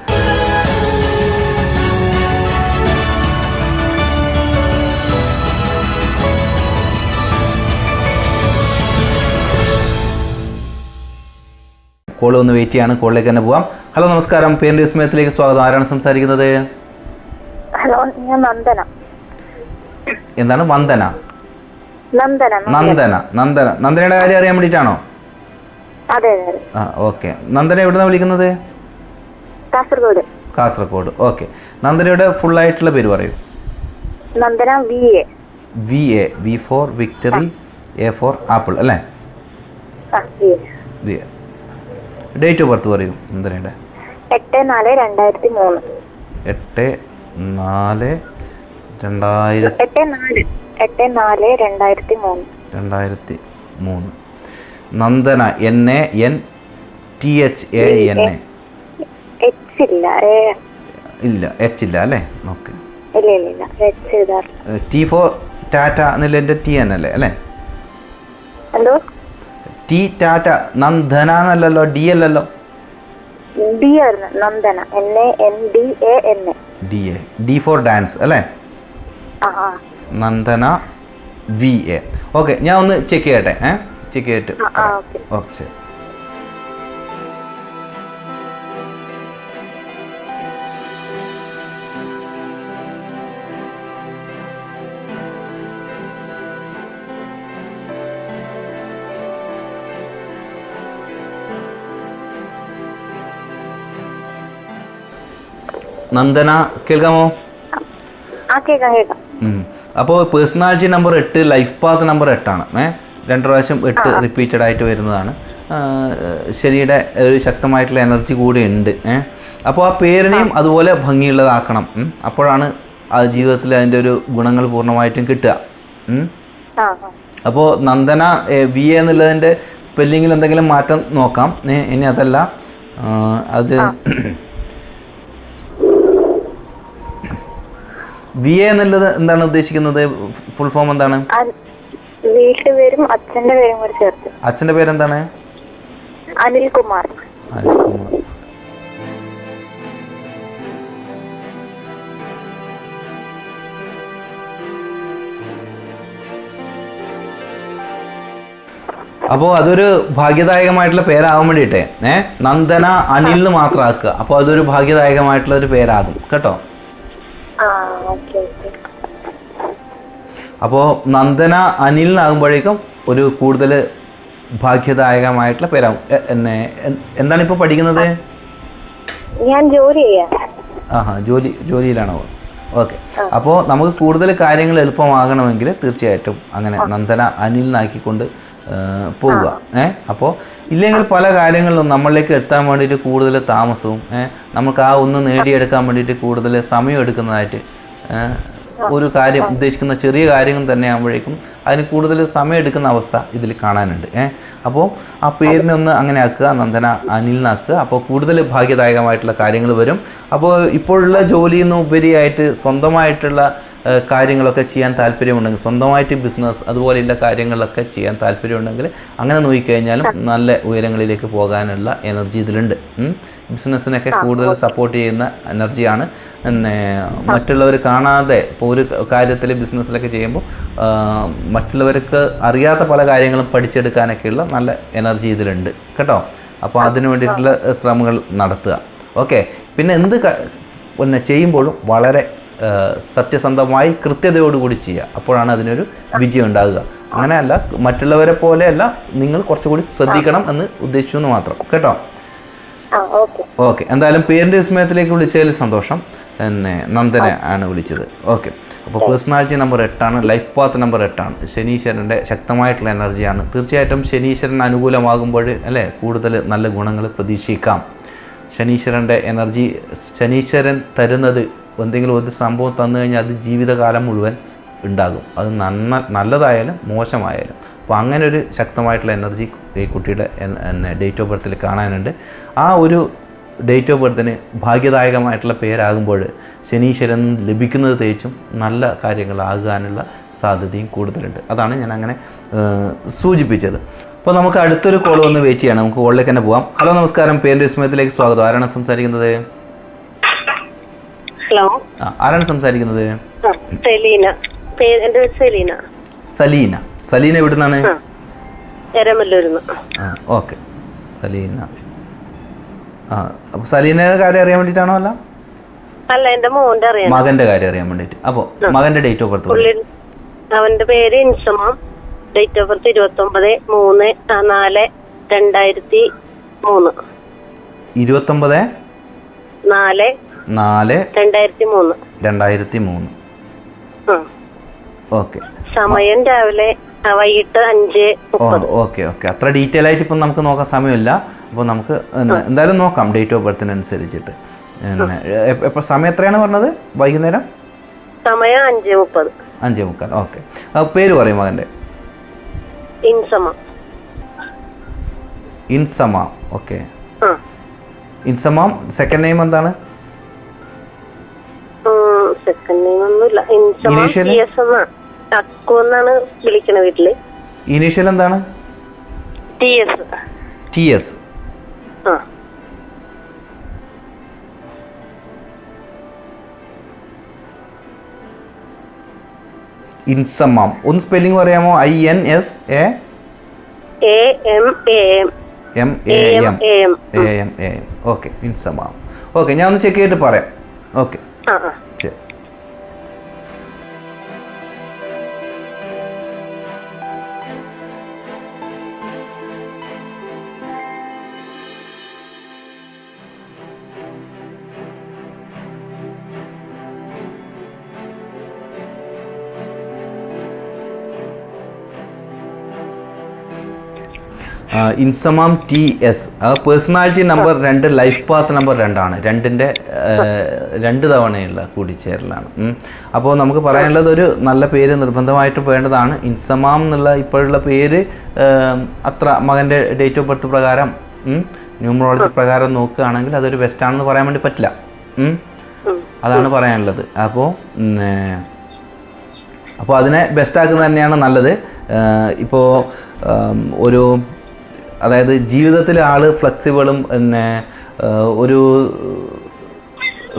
കോൾ ഒന്ന് വെയിറ്റ് ചെയ്യാണ്, കോളിലേക്ക് തന്നെ പോവാം. ഹലോ നമസ്കാരം, പേരിൻ്റെ വിസ്മയത്തിലേക്ക് സ്വാഗതം. ആരാണ് സംസാരിക്കുന്നത്? ഹലോ, ഞാൻ നന്ദന. എന്താണ്? വന്ദന? നന്ദന. നന്ദന. നന്ദന. നന്ദനയുടെ കാര്യം അറിയാൻ വേണ്ടിയിട്ടാണോ? അതെ. ഓക്കെ. നന്ദന എവിടുന്നാണ് വിളിക്കുന്നത്? കാസർഗോഡ്. കാസർഗോഡ്. ഓക്കെ. നന്ദനയുടെ ഫുൾ ആയിട്ടുള്ള പേര് പറയൂ. Nandana VA. V four victory, A four apple അല്ലേ? VA. ഡേറ്റ് ഓഫ് ബർത്ത് പറയൂ നന്ദനയുടെ. 8/4/2003. 8/4/2003. നന്ദന. NANTHANA. ഇല്ല, H ഇല്ല അല്ലേ? ഓക്കെ. T ഫോർ ടാറ്റ എന്നില്ല, എൻ്റെ T എന്നല്ലേ അല്ലേ? T ടാറ്റ. നന്ദന എന്നല്ലല്ലോ, D അല്ലല്ലോ? Nandana. NANDANA. D four dance അല്ലേ? നന്ദന VA. ഓക്കെ, ഞാൻ ഒന്ന് ചെക്ക് ചെയ്യട്ടെ. ചെക്ക് ചെയ്തിട്ട് ഓക്കെ ശരി. നന്ദന കേൾക്കാമോ? അപ്പോൾ personality number 8, life path number 8 ആണ്. 2 പ്രാവശ്യം 8 റിപ്പീറ്റഡ് ആയിട്ട് വരുന്നതാണ്. ശനിയുടെ ഒരു ശക്തമായിട്ടുള്ള എനർജി കൂടി ഉണ്ട്. അപ്പോൾ ആ പേരിനെയും അതുപോലെ ഭംഗിയുള്ളതാക്കണം. അപ്പോഴാണ് ആ ജീവിതത്തിൽ അതിൻ്റെ ഒരു ഗുണങ്ങൾ പൂർണ്ണമായിട്ടും കിട്ടുക. അപ്പോൾ നന്ദന VA എന്നുള്ളതിൻ്റെ സ്പെല്ലിങ്ങിൽ എന്തെങ്കിലും മാറ്റം നോക്കാം. ഇനി അതല്ല, അത് VA എന്നുള്ളത് എന്താണ് ഉദ്ദേശിക്കുന്നത്? ഫുൾ ഫോം എന്താണ്? വീട്ടുപേരും അച്ഛന്റെ പേരും കൂടി ചേർത്ത്. അച്ഛന്റെ പേരെന്താണ്? അനിൽകുമാർ. അപ്പോൾ അതൊരു ഭാഗ്യദായകമായിട്ടുള്ള പേരാകാൻ വേണ്ടിയിട്ടേ നന്ദന അനിൽ എന്ന് മാത്രം ആക്കുക. അപ്പോൾ അതൊരു ഭാഗ്യദായകമായിട്ടുള്ള ഒരു പേരാകും കേട്ടോ. അപ്പോൾ നന്ദന അനിൽ എന്നാകുമ്പോഴേക്കും ഒരു കൂടുതൽ ഭാഗ്യദായകമായിട്ടുള്ള പേരാകും. എന്താണ് ഇപ്പോൾ പഠിക്കുന്നത്? ഞാൻ ജോലി ചെയ്യാം. ജോലിയിലാണോ? ഓക്കെ. അപ്പോൾ നമുക്ക് കൂടുതൽ കാര്യങ്ങൾ എളുപ്പമാകണമെങ്കിൽ തീർച്ചയായിട്ടും അങ്ങനെ നന്ദന അനിൽ എന്നാക്കിക്കൊണ്ട് പോവുക. അപ്പോൾ ഇല്ലെങ്കിൽ പല കാര്യങ്ങളിലും നമ്മളിലേക്ക് എത്താൻ വേണ്ടിയിട്ട് കൂടുതൽ താമസവും നമുക്ക് ആ ഒന്ന് നേടിയെടുക്കാൻ വേണ്ടിയിട്ട് കൂടുതൽ സമയം എടുക്കുന്നതായിട്ട് ഒരു കാര്യം ഉദ്ദേശിക്കുന്ന ചെറിയ കാര്യങ്ങൾ തന്നെ ആകുമ്പോഴേക്കും അതിന് കൂടുതൽ സമയം എടുക്കുന്ന അവസ്ഥ ഇതിൽ കാണാനുണ്ട്. അപ്പോൾ ആ പേരിനെ ഒന്ന് അങ്ങനെ ആക്കുക, നന്ദന അനിൽ എന്നാക്കുക. അപ്പോൾ കൂടുതൽ ഭാഗ്യദായകമായിട്ടുള്ള കാര്യങ്ങൾ വരും. അപ്പോൾ ഇപ്പോഴുള്ള ജോലിയിൽ നിന്ന് ഉപരിയായിട്ട് സ്വന്തമായിട്ടുള്ള കാര്യങ്ങളൊക്കെ ചെയ്യാൻ താല്പര്യമുണ്ടെങ്കിൽ, സ്വന്തമായിട്ട് ബിസിനസ് അതുപോലെയുള്ള കാര്യങ്ങളൊക്കെ ചെയ്യാൻ താല്പര്യമുണ്ടെങ്കിൽ അങ്ങനെ നോക്കിക്കഴിഞ്ഞാലും നല്ല ഉയരങ്ങളിലേക്ക് പോകാനുള്ള എനർജി ഇതിലുണ്ട്. ബിസിനസ്സിനൊക്കെ കൂടുതൽ സപ്പോർട്ട് ചെയ്യുന്ന എനർജിയാണ്. പിന്നെ മറ്റുള്ളവർ കാണാതെ ഇപ്പോൾ ഒരു കാര്യത്തിൽ ബിസിനസ്സിലൊക്കെ ചെയ്യുമ്പോൾ മറ്റുള്ളവർക്ക് അറിയാത്ത പല കാര്യങ്ങളും പഠിച്ചെടുക്കാനൊക്കെയുള്ള നല്ല എനർജി ഇതിലുണ്ട് കേട്ടോ. അപ്പോൾ അതിനു വേണ്ടിയിട്ടുള്ള ശ്രമങ്ങൾ നടത്തുക. ഓക്കെ. പിന്നെ പിന്നെ ചെയ്യുമ്പോഴും വളരെ സത്യസന്ധമായി കൃത്യതയോടുകൂടി ചെയ്യുക. അപ്പോഴാണ് അതിനൊരു വിജയം ഉണ്ടാകുക. അങ്ങനെയല്ല, മറ്റുള്ളവരെ പോലെയല്ല, നിങ്ങൾ കുറച്ചുകൂടി ശ്രദ്ധിക്കണം എന്ന് ഉദ്ദേശിച്ചു എന്ന് മാത്രം കേട്ടോ. ഓക്കെ. എന്തായാലും പേരിൻ്റെ വിസ്മയത്തിലേക്ക് വിളിച്ചതിൽ സന്തോഷം. പിന്നെ നന്ദന ആണ് വിളിച്ചത്. ഓക്കെ. അപ്പോൾ personality number 8 life path number 8 ശനീശ്വരൻ്റെ ശക്തമായിട്ടുള്ള എനർജിയാണ്. തീർച്ചയായിട്ടും ശനീശ്വരൻ അനുകൂലമാകുമ്പോൾ അല്ലേ കൂടുതൽ നല്ല ഗുണങ്ങൾ പ്രതീക്ഷിക്കാം. ശനീശ്വരൻ്റെ എനർജി, ശനീശ്വരൻ തരുന്നത് എന്തെങ്കിലും ഒരു സംഭവം തന്നു കഴിഞ്ഞാൽ അത് ജീവിതകാലം മുഴുവൻ ഉണ്ടാകും. അത് നല്ലതായാലും മോശമായാലും. അപ്പോൾ അങ്ങനെ ഒരു ശക്തമായിട്ടുള്ള എനർജി ഈ കുട്ടിയുടെ ഡേറ്റ് ഓഫ് ബർത്തിൽ കാണാനുണ്ട്. ആ ഒരു ഡേറ്റ് ഓഫ് ബർത്തിന് ഭാഗ്യദായകമായിട്ടുള്ള പേരാകുമ്പോൾ ശനീശ്വരൻ ലഭിക്കുന്നത് തേച്ചും നല്ല കാര്യങ്ങളാകാനുള്ള സാധ്യതയും കൂടുതലുണ്ട്. അതാണ് ഞാൻ അങ്ങനെ സൂചിപ്പിച്ചത്. അപ്പോൾ നമുക്ക് അടുത്തൊരു കോൾ വന്ന് വെയിറ്റ് ചെയ്യണം. നമുക്ക് കോളിലേക്ക് തന്നെ പോകാം. ഹലോ, നമസ്കാരം. പേരിൻ്റെ വിസ്മയത്തിലേക്ക് സ്വാഗതം. ആരാണ് സംസാരിക്കുന്നത്? ഹലോ, ആരാണ് സംസാരിക്കുന്നത്? സെലീന. എന്റെ പേര് സെലീന. സലീന എവിടെ നിന്നാണ്? എരമല്ലൂരിന്ന്. ഓക്കെ. സലീന. അപ്പോൾ സലീനയുടെ കാര്യം അറിയാൻ വേണ്ടിയിട്ടാണോ? അല്ല, എന്റെ മോന്റെ അറിയാം, മകന്റെ കാര്യം അറിയാൻ വേണ്ടിയിട്ട്. അപ്പോൾ മകന്റെ ഡേറ്റ് ഓഫ് ബർത്ത്? അവന്റെ പേര് Inzamam. Date of birth 29/3/2003. 29/4/2003. Okay. സമയം രാവിലെ വൈകിട്ട് 5:30. ഓക്കെ. അത്ര ഡീറ്റെയിൽ ആയിട്ട് ഇപ്പം നമുക്ക് നോക്കാൻ സമയമില്ല. അപ്പോൾ നമുക്ക് എന്തായാലും നോക്കാം ഡേറ്റ് ഓഫ് ബർത്തിനനുസരിച്ചിട്ട്. ഇപ്പോൾ സമയം എത്രയാണ് പറഞ്ഞത്? വൈകുന്നേരം സമയം 5:30. 5:30. ഓക്കെ. പേര് പറയും മകൻ്റെ? Inzamam. Okay. Inzamam. Second name എന്താണ്? സെക്കൻഡ് നെയിം ഒന്നുമില്ല. എന്നാണ് വിളിക്കണ വീട്ടില്. ഇനീഷ്യൽ എന്താണ്? TS. ഇൻസമാം. ഒന്ന് സ്പെല്ലിംഗ് പറയാമോ? INSAMAM. ഓക്കെ. ഇൻസമാം. ഓക്കെ. ഞാൻ ഒന്ന് ചെക്ക് ചെയ്തിട്ട് പറയാം. ഓക്കെ. ശരി. Inzamam TS. Personality number 2, life path number 2. 2ൻ്റെ 2 തവണയുള്ള കൂടിച്ചേരലാണ്. അപ്പോൾ നമുക്ക് പറയാനുള്ളത് ഒരു നല്ല പേര് നിർബന്ധമായിട്ടും വേണ്ടതാണ്. ഇൻസമാം എന്നുള്ള ഇപ്പോഴുള്ള പേര് അത്ര മകൻ്റെ ഡേറ്റ് ഓഫ് ബർത്ത് പ്രകാരം ന്യൂമറോളജി പ്രകാരം നോക്കുകയാണെങ്കിൽ അതൊരു ബെസ്റ്റാണെന്ന് പറയാൻ വേണ്ടി പറ്റില്ല. അതാണ് പറയാനുള്ളത്. അപ്പോൾ അതിനെ ബെസ്റ്റാക്കുന്നത് തന്നെയാണ് നല്ലത്. ഇപ്പോൾ അതായത് ജീവിതത്തിൽ ആൾ ഫ്ലെക്സിബിളും പിന്നെ ഒരു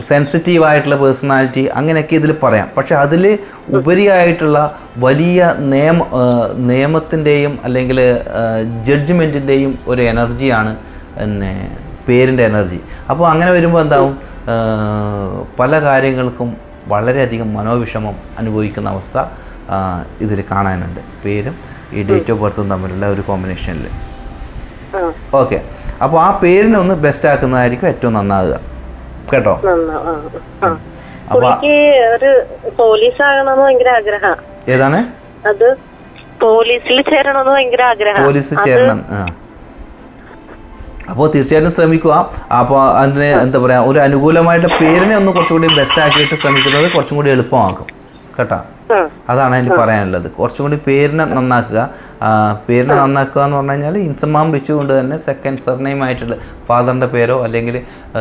സെൻസിറ്റീവായിട്ടുള്ള പേഴ്സണാലിറ്റി അങ്ങനെയൊക്കെ ഇതിൽ പറയാം. പക്ഷെ അതിൽ ഉപരിയായിട്ടുള്ള വലിയ നിയമത്തിൻ്റെയും അല്ലെങ്കിൽ ജഡ്ജ്മെൻറ്റിൻ്റെയും ഒരു എനർജിയാണ് പിന്നെ പേരിൻ്റെ എനർജി. അപ്പോൾ അങ്ങനെ വരുമ്പോൾ എന്താവും, പല കാര്യങ്ങൾക്കും വളരെയധികം മനോവിഷമം അനുഭവിക്കുന്ന അവസ്ഥ ഇതിൽ കാണാനുണ്ട്, പേരും ഈ ഡേറ്റ് ഓഫ് ബർത്തും തമ്മിലുള്ള ഒരു കോമ്പിനേഷനിൽ. ഓക്കെ, അപ്പോൾ ആ പേരിനെ ഒന്ന് ബെസ്റ്റ് ആക്കുന്നതായിരിക്കും ഏറ്റവും നന്നാവുക കേട്ടോ. ഒരു പോലീസ് ആകണമെന്ന് ഭയങ്കര ആഗ്രഹം. ഏതാണ്? അത് പോലീസിൽ ചേരണമെന്ന് ഭയങ്കര ആഗ്രഹം. പോലീസിൽ ചേരണം. അപ്പോൾ തീർച്ചയായിട്ടും ശ്രമിക്കുക. അപ്പോൾ അതിന് എന്താ പറയുക, ഒരു അനുകൂലമായിട്ട് പേരിനെ ഒന്ന് കുറച്ചുകൂടി ബെസ്റ്റ് ആക്കിയിട്ട് ശ്രമിക്കുന്നത് കുറച്ചും കൂടി എളുപ്പമാക്കും കേട്ടോ. അതാണ് എനിക്ക് പറയാനുള്ളത്. കുറച്ചും കൂടി പേരിനെ നന്നാക്കുക. പേരിനെ നന്നാക്കുക എന്ന് പറഞ്ഞു കഴിഞ്ഞാൽ ഇൻസമാം വെച്ചുകൊണ്ട് തന്നെ സെക്കൻഡ് സർനെയിം ആയിട്ടുള്ള ഫാദറിൻ്റെ പേരോ അല്ലെങ്കിൽ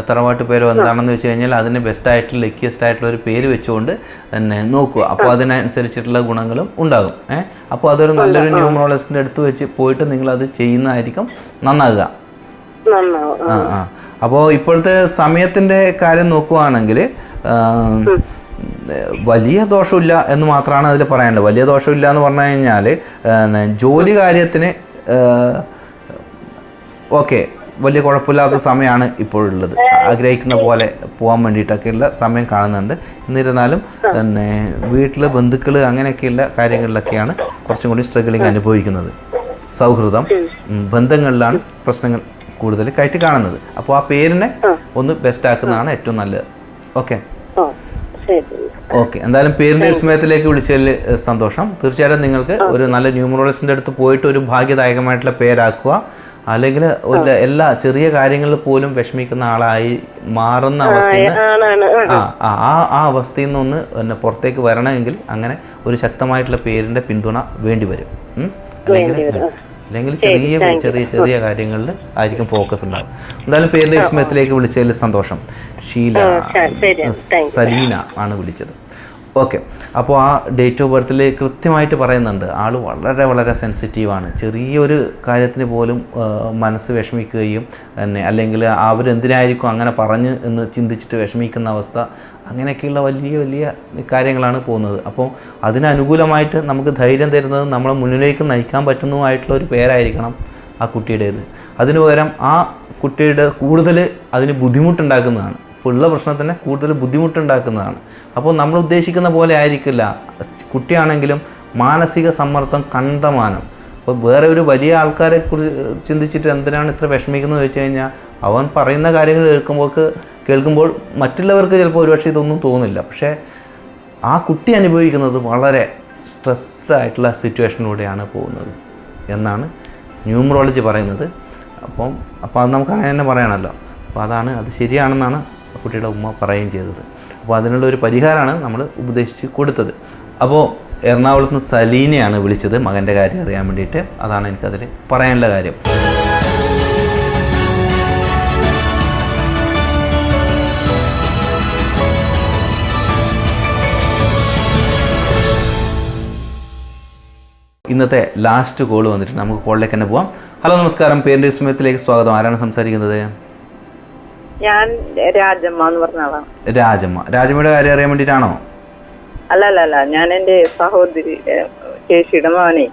തറവാട്ട് പേരോ എന്താണെന്ന് വെച്ച് കഴിഞ്ഞാൽ അതിന് ബെസ്റ്റായിട്ടുള്ള ലക്കിയസ്റ്റ് ആയിട്ടുള്ള ഒരു പേര് വെച്ചുകൊണ്ട് തന്നെ നോക്കുക. അപ്പോൾ അതിനനുസരിച്ചിട്ടുള്ള ഗുണങ്ങളും ഉണ്ടാകും. അപ്പോൾ അതൊരു നല്ലൊരു ന്യൂമറോളജിസ്റ്റിൻ്റെ അടുത്ത് വെച്ച് പോയിട്ട് നിങ്ങളത് ചെയ്യുന്നതായിരിക്കും നന്നാകുക. അപ്പോൾ ഇപ്പോഴത്തെ സമയത്തിൻ്റെ കാര്യം നോക്കുകയാണെങ്കിൽ വലിയ ദോഷമില്ല എന്ന് മാത്രമാണ് അതിൽ പറയാനുള്ളത്. വലിയ ദോഷമില്ല എന്ന് പറഞ്ഞു കഴിഞ്ഞാൽ ജോലി കാര്യത്തിന് ഓക്കെ വലിയ കുഴപ്പമില്ലാത്ത സമയമാണ് ഇപ്പോഴുള്ളത്. ആഗ്രഹിക്കുന്ന പോലെ പോകാൻ വേണ്ടിയിട്ടൊക്കെയുള്ള സമയം കാണുന്നുണ്ട്. എന്നിരുന്നാലും പിന്നെ വീട്ടിൽ ബന്ധുക്കൾ അങ്ങനെയൊക്കെയുള്ള കാര്യങ്ങളിലൊക്കെയാണ് കുറച്ചും കൂടി സ്ട്രഗിളിങ് അനുഭവിക്കുന്നത്. സൗഹൃദം ബന്ധങ്ങളിലാണ് പ്രശ്നങ്ങൾ കൂടുതൽ കയറ്റി കാണുന്നത്. അപ്പോൾ ആ പേരിനെ ഒന്ന് ബെസ്റ്റ് ആക്കുന്നതാണ് ഏറ്റവും നല്ലത്. ഓക്കെ ഓക്കെ, എന്തായാലും പേരിൻ്റെ വിസ്മയത്തിലേക്ക് വിളിച്ചതിൽ സന്തോഷം. തീർച്ചയായിട്ടും നിങ്ങൾക്ക് ഒരു നല്ല ന്യൂമറോളജിസ്റ്റിൻ്റെ അടുത്ത് പോയിട്ട് ഒരു ഭാഗ്യദായകമായിട്ടുള്ള പേരാക്കുക. അല്ലെങ്കിൽ എല്ലാ ചെറിയ കാര്യങ്ങളിൽ പോലും വിഷമിക്കുന്ന ആളായി മാറുന്ന അവസ്ഥയിൽ ആ അവസ്ഥയിൽ നിന്നൊന്ന് പിന്നെ പുറത്തേക്ക് വരണമെങ്കിൽ അങ്ങനെ ഒരു ശക്തമായിട്ടുള്ള പേരിൻ്റെ പിന്തുണ വേണ്ടി വരും. അല്ലെങ്കിൽ ചെറിയ ചെറിയ ചെറിയ കാര്യങ്ങളിൽ ആയിരിക്കും ഫോക്കസ് ഉണ്ടാകും. എന്തായാലും പേരിൻ്റെ വിസ്മയത്തിലേക്ക് വിളിച്ചതിൽ സന്തോഷം. സലീന ആണ് വിളിച്ചത്. ഓക്കെ, അപ്പോൾ ആ ഡേറ്റ് ഓഫ് ബർത്തിൽ കൃത്യമായിട്ട് പറയുന്നുണ്ട് ആൾ വളരെ വളരെ സെൻസിറ്റീവാണ്. ചെറിയൊരു കാര്യത്തിന് പോലും മനസ്സ് വിഷമിക്കുകയും തന്നെ അല്ലെങ്കിൽ അവരെന്തിനായിരിക്കും അങ്ങനെ പറഞ്ഞ് എന്ന് ചിന്തിച്ചിട്ട് വിഷമിക്കുന്ന അവസ്ഥ, അങ്ങനെയൊക്കെയുള്ള വലിയ വലിയ കാര്യങ്ങളാണ് പോകുന്നത്. അപ്പോൾ അതിനനുകൂലമായിട്ട് നമുക്ക് ധൈര്യം തരുന്നത് നമ്മളെ മുന്നിലേക്ക് നയിക്കാൻ പറ്റുന്നതുമായിട്ടുള്ള ഒരു പേരായിരിക്കണം ആ കുട്ടിയുടേത്. അതിനു പകരം ആ കുട്ടിയുടെ കൂടുതൽ അതിന് ബുദ്ധിമുട്ടുണ്ടാക്കുന്നതാണ്. ഇപ്പോൾ ഉള്ള പ്രശ്നത്തിന് കൂടുതൽ ബുദ്ധിമുട്ടുണ്ടാക്കുന്നതാണ്. അപ്പോൾ നമ്മൾ ഉദ്ദേശിക്കുന്ന പോലെ ആയിരിക്കില്ല. കുട്ടിയാണെങ്കിലും മാനസിക സമ്മർദ്ദം കണ്ടമാനം. അപ്പോൾ വേറെ ഒരു വലിയ ആൾക്കാരെ കുറിച്ച് ചിന്തിച്ചിട്ട് എന്തിനാണ് ഇത്ര വിഷമിക്കുന്നത് ചോദിച്ചു കഴിഞ്ഞാൽ അവൻ പറയുന്ന കാര്യങ്ങൾ കേൾക്കുമ്പോൾ മറ്റുള്ളവർക്ക് ചിലപ്പോൾ ഒരുപക്ഷെ ഇതൊന്നും തോന്നില്ല. പക്ഷേ ആ കുട്ടി അനുഭവിക്കുന്നത് വളരെ സ്ട്രെസ്ഡ് ആയിട്ടുള്ള സിറ്റുവേഷനിലൂടെയാണ് പോകുന്നത് എന്നാണ് ന്യൂമറോളജി പറയുന്നത്. അപ്പോൾ അത് നമുക്ക് അങ്ങനെ തന്നെ പറയണമല്ലോ. അപ്പോൾ അത് ശരിയാണെന്നാണ് കുട്ടിയുടെ ഉമ്മ പറയുകയും ചെയ്തത്. അപ്പോൾ അതിനുള്ള ഒരു പരിഹാരമാണ് നമ്മൾ ഉപദേശിച്ച് കൊടുത്തത്. അപ്പോൾ എറണാകുളത്ത് നിന്ന് സലീനയാണ് വിളിച്ചത് മകൻ്റെ കാര്യം അറിയാൻ വേണ്ടിയിട്ട്. അതാണ് എനിക്കതിൽ പറയാനുള്ള കാര്യം. ഇന്നത്തെ ലാസ്റ്റ് കോൾ വന്നിട്ട് നമുക്ക് കോളിലേക്ക് തന്നെ പോവാം. ഹലോ, നമസ്കാരം. പേരിൻ്റെ വിസ്മയത്തിലേക്ക് സ്വാഗതം. ആരാണ് സംസാരിക്കുന്നത്? ഞാൻ രാജമ്മ എന്ന് പറഞ്ഞ ആളാണ്. രാജമ്മയുടെ കാര്യം അറിയാൻ വേണ്ടിയിട്ടാണോ? അല്ല, ഞാൻ എൻ്റെ സഹോദരി ചേച്ചിയുടെ മകനെ.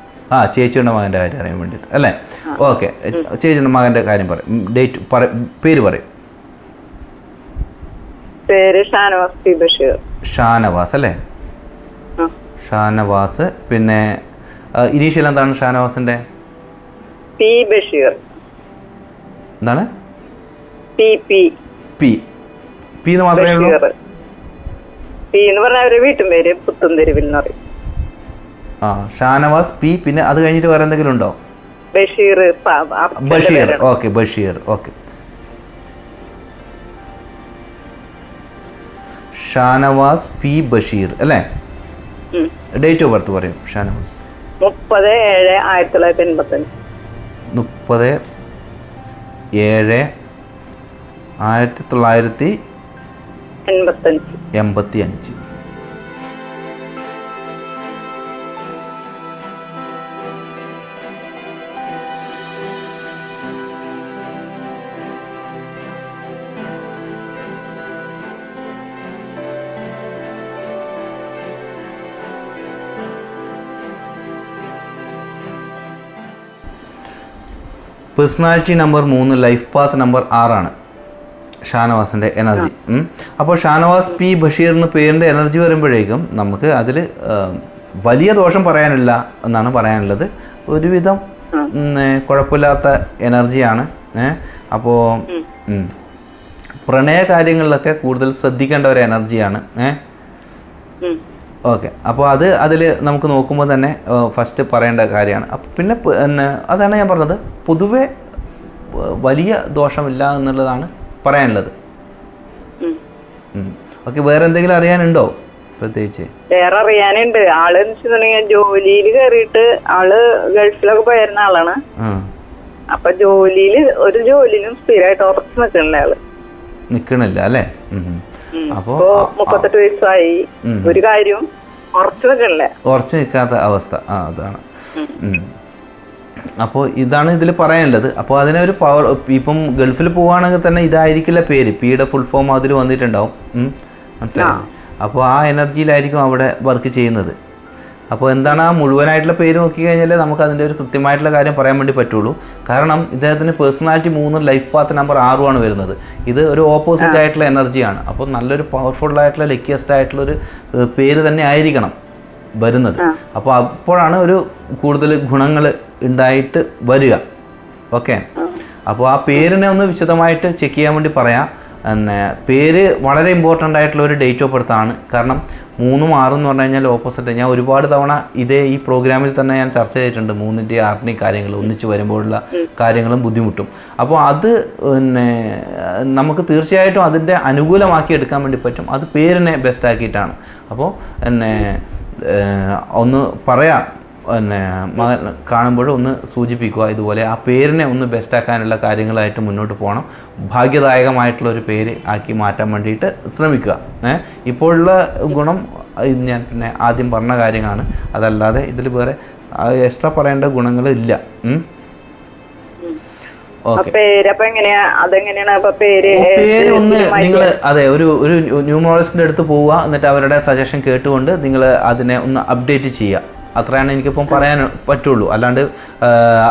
ചേച്ചിയുടെ മകൻ്റെ കാര്യം അറിയാൻ വേണ്ടിയിട്ട് അല്ലേ? ഓക്കെ, ചേച്ചിയുടെ മകൻ്റെ കാര്യം പറയും. പേര് പറയും. പേര് ഷാനവാസ് പി ബഷീർ. ഷാനവാസ് അല്ലേ? ഷാനവാസ്. പിന്നെ ഇനീഷ്യൽ എന്താണ് ഷാനവാസിന്റെ? പി ബഷീർ. എന്താണ്? പി എന്ന് മാത്രമേ ഉള്ളൂ? പി എന്ന് പറഞ്ഞ അവരുടെ വീട്ടും പേര് പുത്തൻതെരുവിൽ എന്ന് പറയും. ഷാനവാസ് പി. പിന്നെ അത് കഴിഞ്ഞിട്ട് വേറെ എന്തെങ്കിലും ഉണ്ടോ? Basheer. Okay, Basheer. Okay, Shanavas P Basheer അല്ലേ? ഡേറ്റ് ഓഫ് ബർത്ത് പറയും. Shanavas 30/7/1985. 30/7/1985. Personality number 3 life path number 6 ആണ് ഷാനവാസിൻ്റെ എനർജി. അപ്പോൾ ഷാനവാസ് പി ബഷീർ എന്ന പേരിൻ്റെ എനർജി വരുമ്പോഴേക്കും നമുക്ക് അതിൽ വലിയ ദോഷം പറയാനില്ല എന്നാണ് പറയാനുള്ളത്. ഒരുവിധം കുഴപ്പമില്ലാത്ത എനർജിയാണ്. അപ്പോൾ പ്രണയ കാര്യങ്ങളിലൊക്കെ കൂടുതൽ ശ്രദ്ധിക്കേണ്ട ഒരു എനർജിയാണ്. ഓക്കെ, അപ്പോൾ അതിൽ നമുക്ക് നോക്കുമ്പോൾ തന്നെ ഫസ്റ്റ് പറയേണ്ട കാര്യമാണ്. അപ്പോൾ പിന്നെ അതാണ് ഞാൻ പറഞ്ഞത്, പൊതുവെ വലിയ ദോഷമില്ല എന്നുള്ളതാണ് പറയാനുള്ളത്. ഓക്കെ, വേറെ എന്തെങ്കിലും അറിയാനുണ്ടോ പ്രത്യേകിച്ച്? വേറെ അറിയാനുണ്ട്. ആള് വെച്ചിട്ടുണ്ടെങ്കിൽ ജോലിയിൽ കയറിയിട്ട് ആള് ഗൾഫിലൊക്കെ പോയിരുന്ന ആളാണ്. അപ്പൊ ഒരു ജോലിയിലും സ്ഥിരമായിട്ട് ഉറച്ചു നിക്കണില്ല അല്ലേ? അപ്പൊ 38 വയസ്സായി, ഒരു കാര്യവും ഉറച്ചു നിൽക്കാത്ത അവസ്ഥ. അതാണ്. അപ്പോൾ ഇതാണ് ഇതിൽ പറയാനുള്ളത്. അപ്പോൾ അതിനൊരു പവർ, ഇപ്പം ഗൾഫിൽ പോവുകയാണെങ്കിൽ തന്നെ ഇതായിരിക്കില്ല പേര്, പിയുടെ ഫുൾ ഫോം അതിൽ വന്നിട്ടുണ്ടാവും. മനസ്സിലായില്ലേ? അപ്പോൾ ആ എനർജിയിലായിരിക്കും അവിടെ വർക്ക് ചെയ്യുന്നത്. അപ്പോൾ എന്താണ് ആ മുഴുവനായിട്ടുള്ള പേര് നോക്കിക്കഴിഞ്ഞാൽ നമുക്ക് അതിൻ്റെ ഒരു കൃത്യമായിട്ടുള്ള കാര്യം പറയാൻ വേണ്ടി പറ്റുള്ളൂ. കാരണം ഇദ്ദേഹത്തിന് പേഴ്സണാലിറ്റി 3 ലൈഫ് പാത്ത് നമ്പർ 6 ആണ് വരുന്നത്. ഇത് ഒരു ഓപ്പോസിറ്റ് ആയിട്ടുള്ള എനർജിയാണ്. അപ്പോൾ നല്ലൊരു പവർഫുള്ളായിട്ടുള്ള ലക്കിയസ്റ്റ് ആയിട്ടുള്ളൊരു പേര് തന്നെ ആയിരിക്കണം വരുന്നത്. അപ്പോൾ അപ്പോഴാണ് ഒരു കൂടുതൽ ഗുണങ്ങൾ ഉണ്ടായിട്ട് വരിക. ഓക്കെ, അപ്പോൾ ആ പേരിനെ ഒന്ന് വിശദമായിട്ട് ചെക്ക് ചെയ്യാൻ വേണ്ടി പറയാം. പിന്നെ പേര് വളരെ ഇമ്പോർട്ടൻ്റ് ആയിട്ടുള്ള ഒരു ഡേറ്റ് ഓഫ് ബർത്ത് ആണ്. കാരണം 3ഉം 6ഉം എന്ന് പറഞ്ഞു കഴിഞ്ഞാൽ ഓപ്പോസിറ്റ്. ഞാൻ ഒരുപാട് തവണ ഈ പ്രോഗ്രാമിൽ തന്നെ ഞാൻ ചർച്ച ചെയ്തിട്ടുണ്ട്. 3ൻ്റെയും 6ൻ്റെയും കാര്യങ്ങൾ ഒന്നിച്ച് വരുമ്പോഴുള്ള കാര്യങ്ങളും ബുദ്ധിമുട്ടും. അപ്പോൾ അത് നമുക്ക് തീർച്ചയായിട്ടും അതിൻ്റെ അനുകൂലമാക്കി എടുക്കാൻ വേണ്ടി പറ്റും. അത് പേരിനെ ബെസ്റ്റ് ആക്കിയിട്ടാണ്. അപ്പോൾ ഒന്ന് പറയാം, മകൻ കാണുമ്പോഴും ഒന്ന് സൂചിപ്പിക്കുക, ഇതുപോലെ ആ പേരിനെ ഒന്ന് ബെസ്റ്റാക്കാനുള്ള കാര്യങ്ങളായിട്ട് മുന്നോട്ട് പോകണം. ഭാഗ്യദായകമായിട്ടുള്ളൊരു പേര് ആക്കി മാറ്റാൻ വേണ്ടിയിട്ട് ശ്രമിക്കുക. ഇപ്പോഴുള്ള ഗുണം ഞാൻ പിന്നെ ആദ്യം പറഞ്ഞ കാര്യങ്ങളാണ്. അതല്ലാതെ ഇതിൽ വേറെ എക്സ്ട്രാ പറയേണ്ട ഗുണങ്ങളില്ല. പേര് ഒന്ന് നിങ്ങൾ ഒരു ന്യൂമറോളജിസ്റ്റിൻ്റെ അടുത്ത് പോവുക, എന്നിട്ട് അവരുടെ സജഷൻ കേട്ടുകൊണ്ട് നിങ്ങൾ അതിനെ ഒന്ന് അപ്ഡേറ്റ് ചെയ്യുക. അത്രയാണ് എനിക്കിപ്പം പറയാൻ പറ്റുള്ളൂ. അല്ലാണ്ട്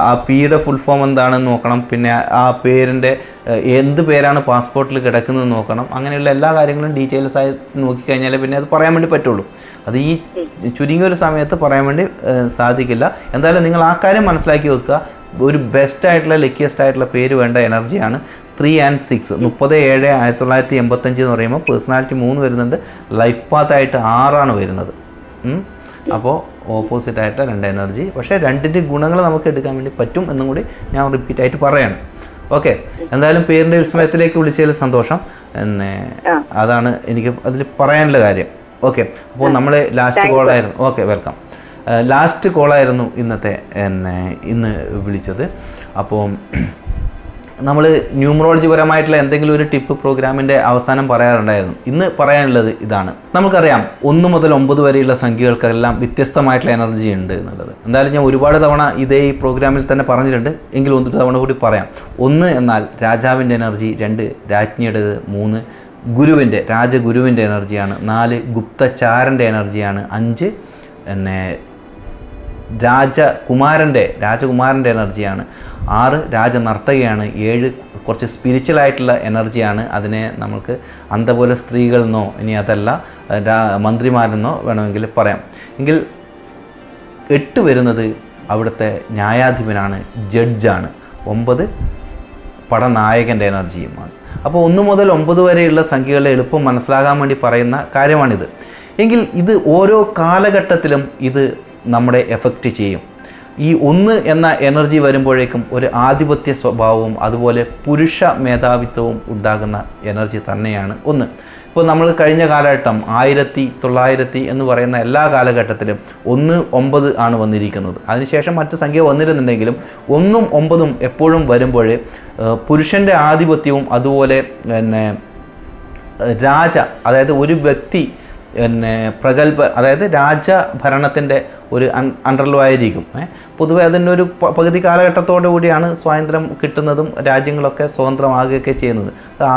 ആ പിയുടെ ഫുൾ ഫോം എന്താണെന്ന് നോക്കണം, പിന്നെ ആ പേരിൻ്റെ എന്ത് പേരാണ് പാസ്പോർട്ടിൽ കിടക്കുന്നത് നോക്കണം. അങ്ങനെയുള്ള എല്ലാ കാര്യങ്ങളും ഡീറ്റെയിൽസ് ആയി നോക്കിക്കഴിഞ്ഞാൽ പിന്നെ അത് പറയാൻ വേണ്ടി പറ്റുള്ളൂ. അത് ഈ ചുരുങ്ങിയ ഒരു സമയത്ത് പറയാൻ വേണ്ടി സാധിക്കില്ല. എന്തായാലും നിങ്ങൾ ആ കാര്യം മനസ്സിലാക്കി വെക്കുക. ഒരു ബെസ്റ്റായിട്ടുള്ള ലക്കിയസ്റ്റ് ആയിട്ടുള്ള പേര് വേണ്ട എനർജിയാണ് 3 and 6. 30/7/1985 എന്ന് പറയുമ്പോൾ പേഴ്സണാലിറ്റി 3 വരുന്നുണ്ട്, ലൈഫ് പാത്തായിട്ട് 6 വരുന്നത്. അപ്പോൾ ഓപ്പോസിറ്റ് ആയിട്ട് 2 എനർജി. പക്ഷേ 2ൻ്റെ ഗുണങ്ങൾ നമുക്ക് എടുക്കാൻ വേണ്ടി പറ്റും എന്നും കൂടി ഞാൻ റിപ്പീറ്റായിട്ട് പറയാണ്. ഓക്കെ, എന്തായാലും പേരിൻ്റെ വിസ്മയത്തിലേക്ക് വിളിച്ചതിൽ സന്തോഷം. അതാണ് എനിക്ക് അതിൽ പറയാനുള്ള കാര്യം. ഓക്കെ, അപ്പോൾ നമ്മൾ ലാസ്റ്റ് കോളായിരുന്നു. Okay, welcome. ലാസ്റ്റ് കോളായിരുന്നു ഇന്ന് വിളിച്ചത്. അപ്പോൾ നമ്മൾ ന്യൂമറോളജി പരമായിട്ടുള്ള എന്തെങ്കിലും ഒരു ടിപ്പ് പ്രോഗ്രാമിൻ്റെ അവസാനം പറയാറുണ്ടായിരുന്നു. ഇന്ന് പറയാനുള്ളത് ഇതാണ്. നമുക്കറിയാം 1 മുതൽ 9 വരെയുള്ള സംഖ്യകൾക്കെല്ലാം വ്യത്യസ്തമായിട്ടുള്ള എനർജി ഉണ്ട് എന്നുള്ളത്. എന്തായാലും ഞാൻ ഒരുപാട് തവണ ഈ പ്രോഗ്രാമിൽ തന്നെ പറഞ്ഞിട്ടുണ്ട്, എങ്കിലും 1 തവണ കൂടി പറയാം. 1 എന്നാൽ രാജാവിൻ്റെ എനർജി, 2 രാജ്ഞിയുടേത്, 3 രാജഗുരുവിൻ്റെ എനർജിയാണ്, 4 ഗുപ്തചാരൻ്റെ എനർജിയാണ്, 5 രാജകുമാരൻ്റെ എനർജിയാണ്, 6 രാജനർത്തകയാണ്, 7 കുറച്ച് സ്പിരിച്വലായിട്ടുള്ള എനർജിയാണ്. അതിനെ നമുക്ക് അന്തപോലെ സ്ത്രീകളെന്നോ ഇനി അതല്ല മന്ത്രിമാരെന്നോ വേണമെങ്കിൽ പറയാം. എങ്കിൽ 8 വരുന്നത് അവിടുത്തെ ന്യായാധിപനാണ്, ജഡ്ജാണ്, 9 പടനായകൻ്റെ എനർജിയുമാണ്. അപ്പോൾ 1 മുതൽ 9 വരെയുള്ള സംഖ്യകളുടെ എളുപ്പം മനസ്സിലാകാൻ വേണ്ടി പറയുന്ന കാര്യമാണിത്. എങ്കിൽ ഇത് ഓരോ കാലഘട്ടത്തിലും ഇത് നമ്മുടെ എഫക്റ്റ് ചെയ്യും. ഈ 1 എന്ന എനർജി വരുമ്പോഴേക്കും ഒരു ആധിപത്യ സ്വഭാവവും അതുപോലെ പുരുഷ മേധാവിത്വവും ഉണ്ടാകുന്ന എനർജി തന്നെയാണ് 1. ഇപ്പോൾ നമ്മൾ കഴിഞ്ഞ കാലഘട്ടം 1900 എന്ന് പറയുന്ന എല്ലാ കാലഘട്ടത്തിലും 1, 9 ആണ് വന്നിരിക്കുന്നത്. അതിനുശേഷം മറ്റ് സംഖ്യ വന്നിരുന്നുണ്ടെങ്കിലും 1ഉം 9ഉം എപ്പോഴും വരുമ്പോൾ പുരുഷൻ്റെ ആധിപത്യവും അതുപോലെ അതായത് ഒരു വ്യക്തി പ്രഗത്ഭ, അതായത് രാജഭരണത്തിൻ്റെ ഒരു അണ്ടർലോ ആയിരിക്കും. പൊതുവെ അതിൻ്റെ ഒരു പകുതി കാലഘട്ടത്തോടു കൂടിയാണ് സ്വാതന്ത്ര്യം കിട്ടുന്നതും രാജ്യങ്ങളൊക്കെ സ്വതന്ത്രമാകുകയൊക്കെ ചെയ്യുന്നത്.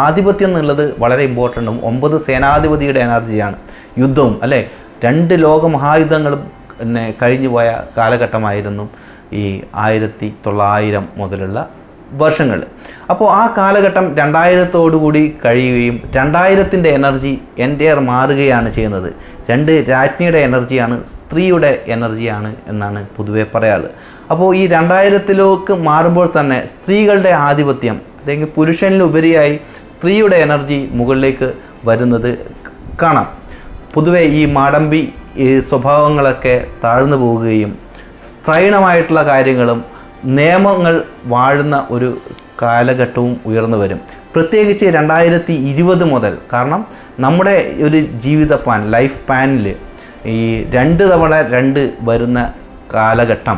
ആധിപത്യം എന്നുള്ളത് വളരെ ഇമ്പോർട്ടൻറ്റും. 9 സേനാധിപതിയുടെ എനർജിയാണ്. യുദ്ധവും 2 ലോകമഹായുദ്ധങ്ങളും കഴിഞ്ഞു പോയ കാലഘട്ടമായിരുന്നു ഈ 1900 മുതലുള്ള വർഷങ്ങൾ. അപ്പോൾ ആ കാലഘട്ടം 2000 കഴിയുകയും 2000-ൻ്റെ എനർജി എൻ്റെയർ മാറുകയാണ് ചെയ്യുന്നത്. 2 രാജ്ഞിയുടെ എനർജിയാണ്, സ്ത്രീയുടെ എനർജിയാണ് എന്നാണ് പൊതുവെ പറയാറ്. അപ്പോൾ ഈ 2000-ലേക്ക് മാറുമ്പോൾ തന്നെ സ്ത്രീകളുടെ ആധിപത്യം അല്ലെങ്കിൽ പുരുഷനിലുപരിയായി സ്ത്രീയുടെ എനർജി മുകളിലേക്ക് വരുന്നത് കാണാം. പൊതുവെ ഈ മാടമ്പി സ്വഭാവങ്ങളൊക്കെ താഴ്ന്നു പോവുകയും സ്ത്രൈണമായിട്ടുള്ള കാര്യങ്ങളും നിയമങ്ങൾ വാഴുന്ന ഒരു കാലഘട്ടവും ഉയർന്നു വരും. പ്രത്യേകിച്ച് 2020 മുതൽ. കാരണം നമ്മുടെ ഒരു ജീവിത പ്ലാൻ, ലൈഫ് പ്ലാനിൽ ഈ 2 തവണ 2 വരുന്ന കാലഘട്ടം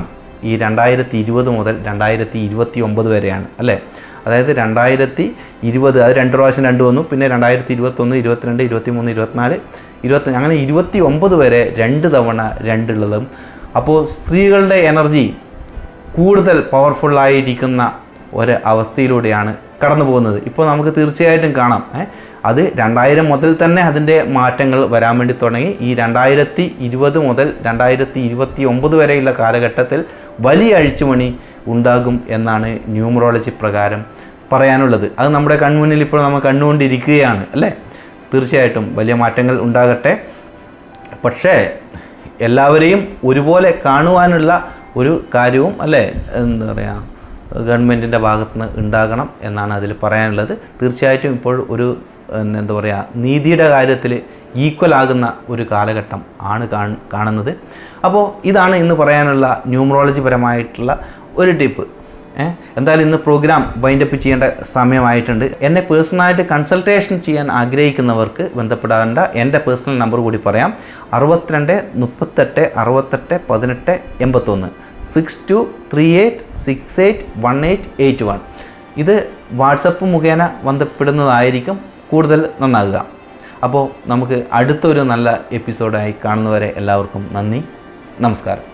ഈ 2020 മുതൽ 2029 വരെയാണ് അല്ലേ. അതായത് 2020 അത് 2 പ്രാവശ്യം 2 വന്നു. പിന്നെ 2021, 22, 23, 24, 25 അങ്ങനെ 29 വരെ 2 തവണ 2 ഉള്ളതും. അപ്പോൾ സ്ത്രീകളുടെ എനർജി കൂടുതൽ പവർഫുള്ളായിരിക്കുന്ന ഒരവസ്ഥയിലൂടെയാണ് കടന്നു പോകുന്നത്. ഇപ്പോൾ നമുക്ക് തീർച്ചയായിട്ടും കാണാം അത് 2000 മുതൽ തന്നെ അതിൻ്റെ മാറ്റങ്ങൾ വരാൻ വേണ്ടി തുടങ്ങി. ഈ 2020 മുതൽ 2029 വരെയുള്ള കാലഘട്ടത്തിൽ വലിയ അഴിച്ചുപണി ഉണ്ടാകും എന്നാണ് ന്യൂമറോളജി പ്രകാരം പറയാനുള്ളത്. അത് നമ്മുടെ കൺമുന്നിൽ ഇപ്പോൾ നമ്മൾ കണ്ടുകൊണ്ടിരിക്കുകയാണ് അല്ലേ. തീർച്ചയായിട്ടും വലിയ മാറ്റങ്ങൾ ഉണ്ടാകട്ടെ. പക്ഷേ എല്ലാവരെയും ഒരുപോലെ കാണുവാനുള്ള ഒരു കാര്യവും അല്ലേ എന്താ പറയുക ഗവൺമെൻറ്റിൻ്റെ ഭാഗത്തുനിന്ന് ഉണ്ടാകണം എന്നാണ് അതിൽ പറയാനുള്ളത്. തീർച്ചയായിട്ടും ഇപ്പോൾ ഒരു എന്താ പറയുക നീതിയുടെ കാര്യത്തിൽ ഈക്വൽ ആകുന്ന ഒരു കാലഘട്ടം ആണ് കാണുന്നത്. അപ്പോൾ ഇതാണ് ഇന്ന് പറയാനുള്ള ന്യൂമറോളജി പരമായിട്ടുള്ള ഒരു ടിപ്പ്. എന്തായാലും ഇന്ന് പ്രോഗ്രാം വൈൻഡപ്പ് ചെയ്യേണ്ട സമയമായിട്ടുണ്ട്. എന്നെ പേഴ്സണലായിട്ട് കൺസൾട്ടേഷൻ ചെയ്യാൻ ആഗ്രഹിക്കുന്നവർക്ക് ബന്ധപ്പെടേണ്ട എൻ്റെ പേഴ്സണൽ നമ്പർ കൂടി പറയാം. 62 38 68 18 81 6238681881. ഇത് വാട്സപ്പ് മുഖേന ബന്ധപ്പെടുന്നതായിരിക്കും കൂടുതൽ നന്നാകുക. അപ്പോൾ നമുക്ക് അടുത്തൊരു നല്ല എപ്പിസോഡായി കാണുന്നവരെ എല്ലാവർക്കും നന്ദി, നമസ്കാരം.